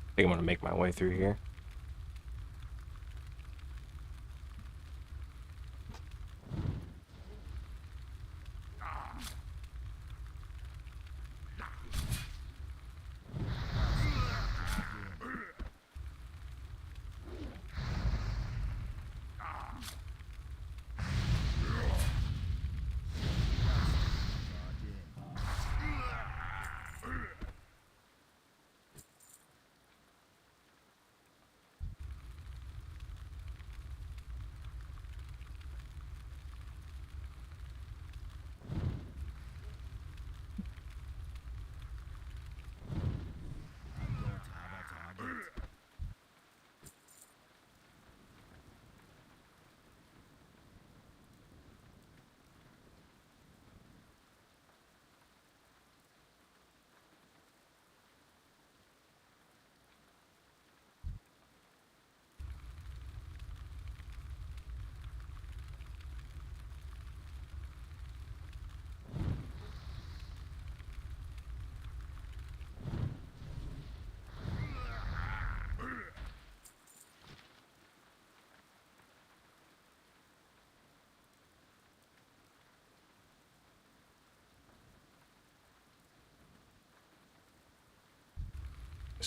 I think I'm gonna make my way through here.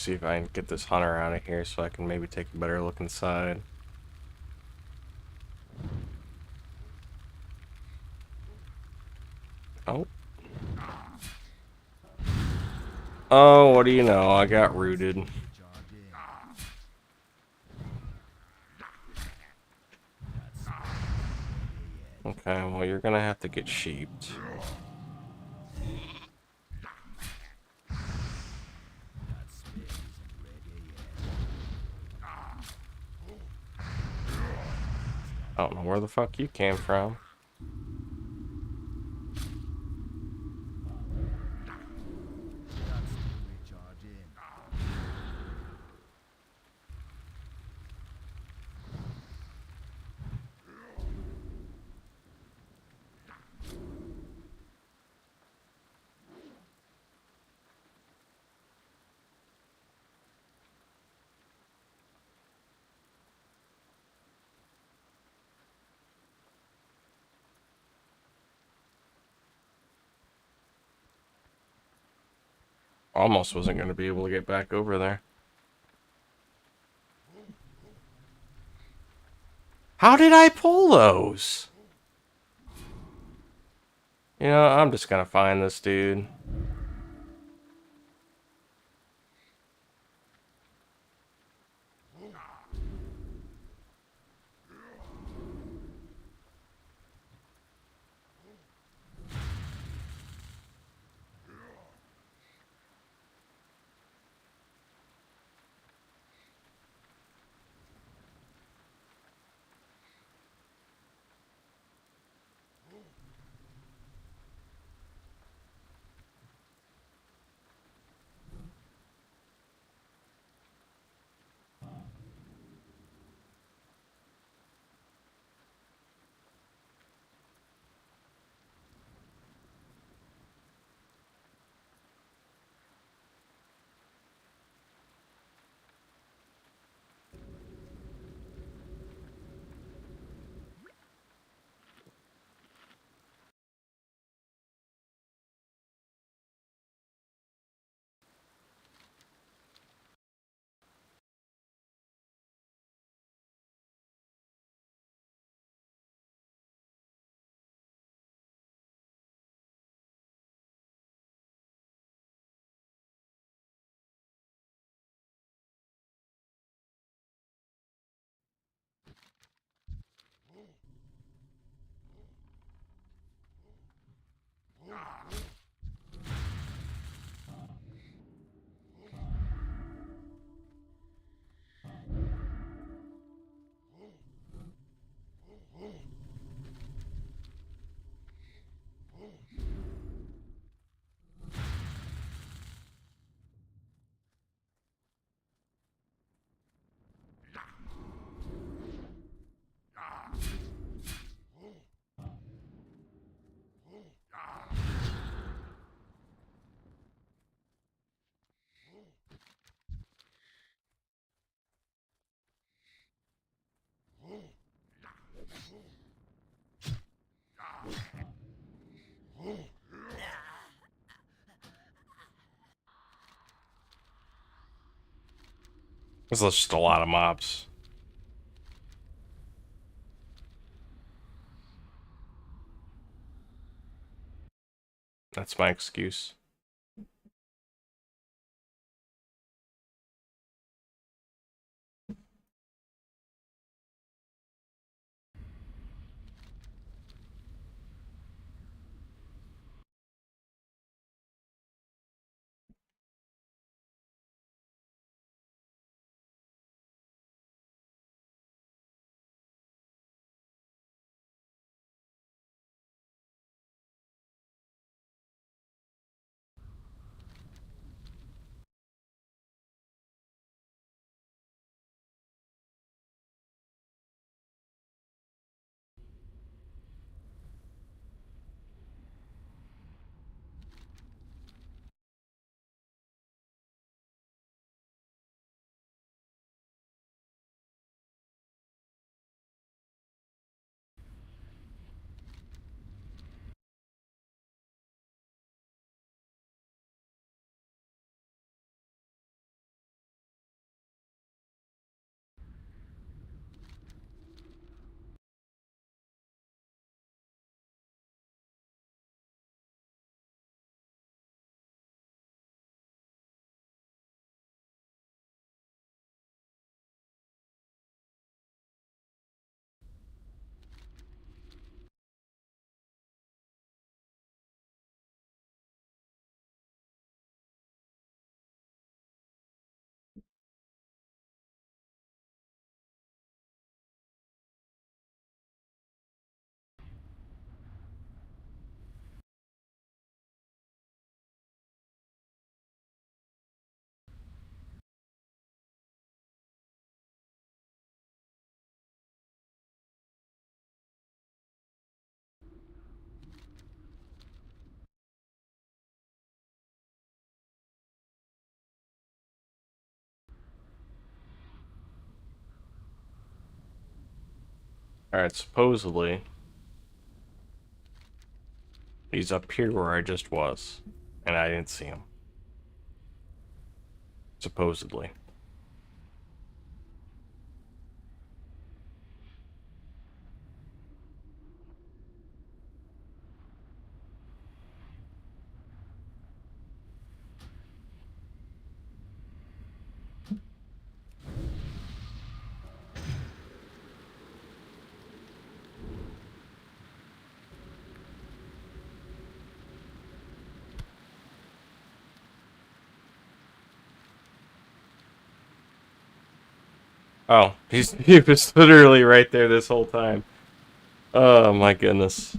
See if I can get this hunter out of here so I can maybe take a better look inside. Oh. Oh, what do you know? I got rooted. Okay, well, you're gonna have to get sheeped. I don't know where the fuck you came from. Almost wasn't gonna be able to get back over there. How did I pull those? You know, I'm just gonna find this dude. There's just a lot of mobs. That's my excuse. Alright, supposedly he's up here where I just was, and I didn't see him. Supposedly. Oh, he was literally right there this whole time. Oh my goodness.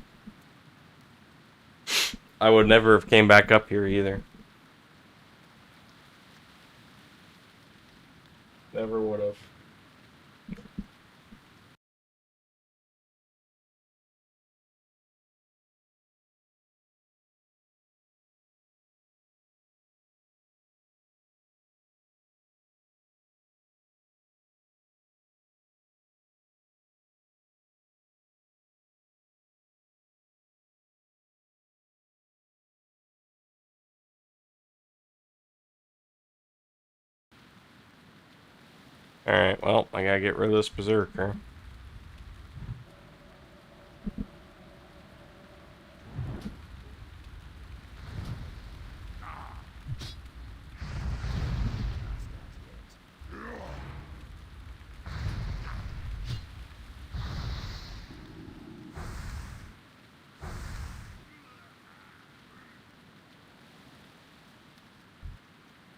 I would never have came back up here either. Never would have. Alright, well, I gotta get rid of this berserker.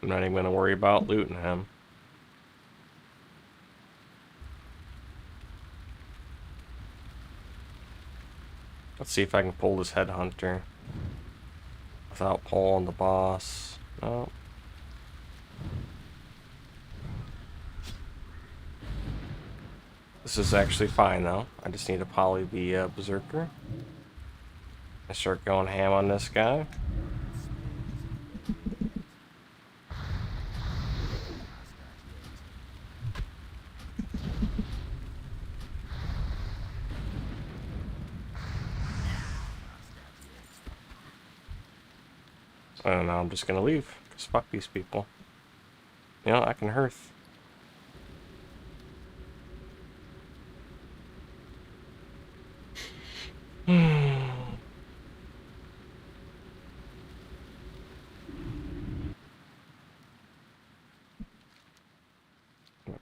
I'm not even gonna worry about looting him. Let's see if I can pull this headhunter without pulling the boss. No. This is actually fine though. I just need to poly the berserker. I start going ham on this guy. And now I'm just gonna leave, because fuck these people. You know, I can hearth.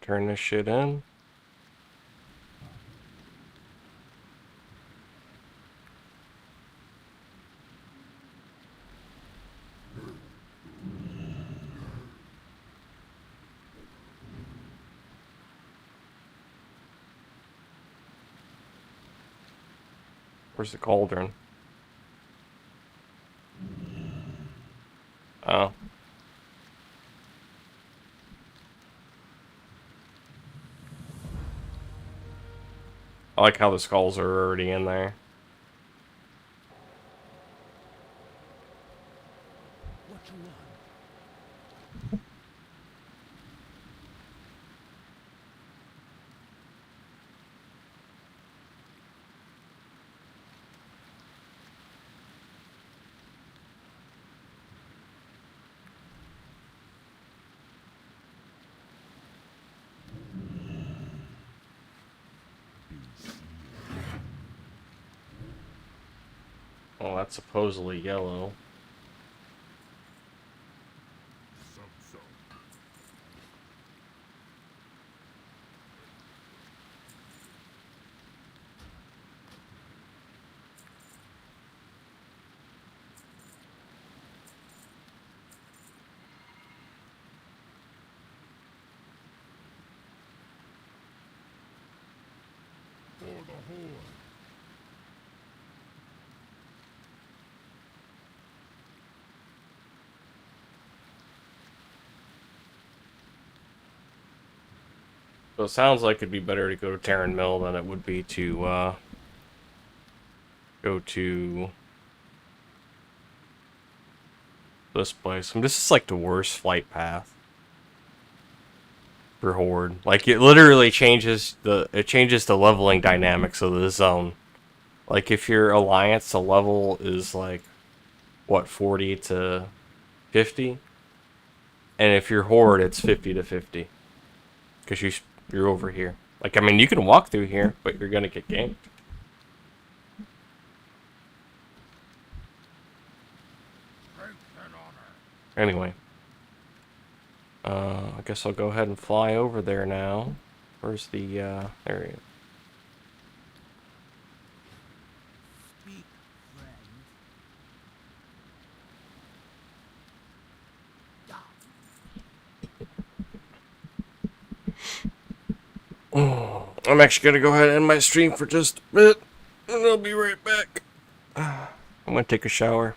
Turn this shit in. Where's the cauldron? Oh. I like how the skulls are already in there. What you want? Oh, that's supposedly yellow. Some. For the Horde. So it sounds like it'd be better to go to Terran Mill than it would be to go to this place. I mean, this is like the worst flight path. for Horde. Like, it literally changes the leveling dynamics of the zone. Like, if your Alliance, the level is like, what, 40 to 50? And if you're Horde, it's 50 to 50. Because you're over here. Like, I mean, you can walk through here, but you're gonna get ganked. Anyway. I guess I'll go ahead and fly over there now. Where's the, there he is. I'm actually gonna go ahead and end my stream for just a bit, and I'll be right back. I'm gonna take a shower.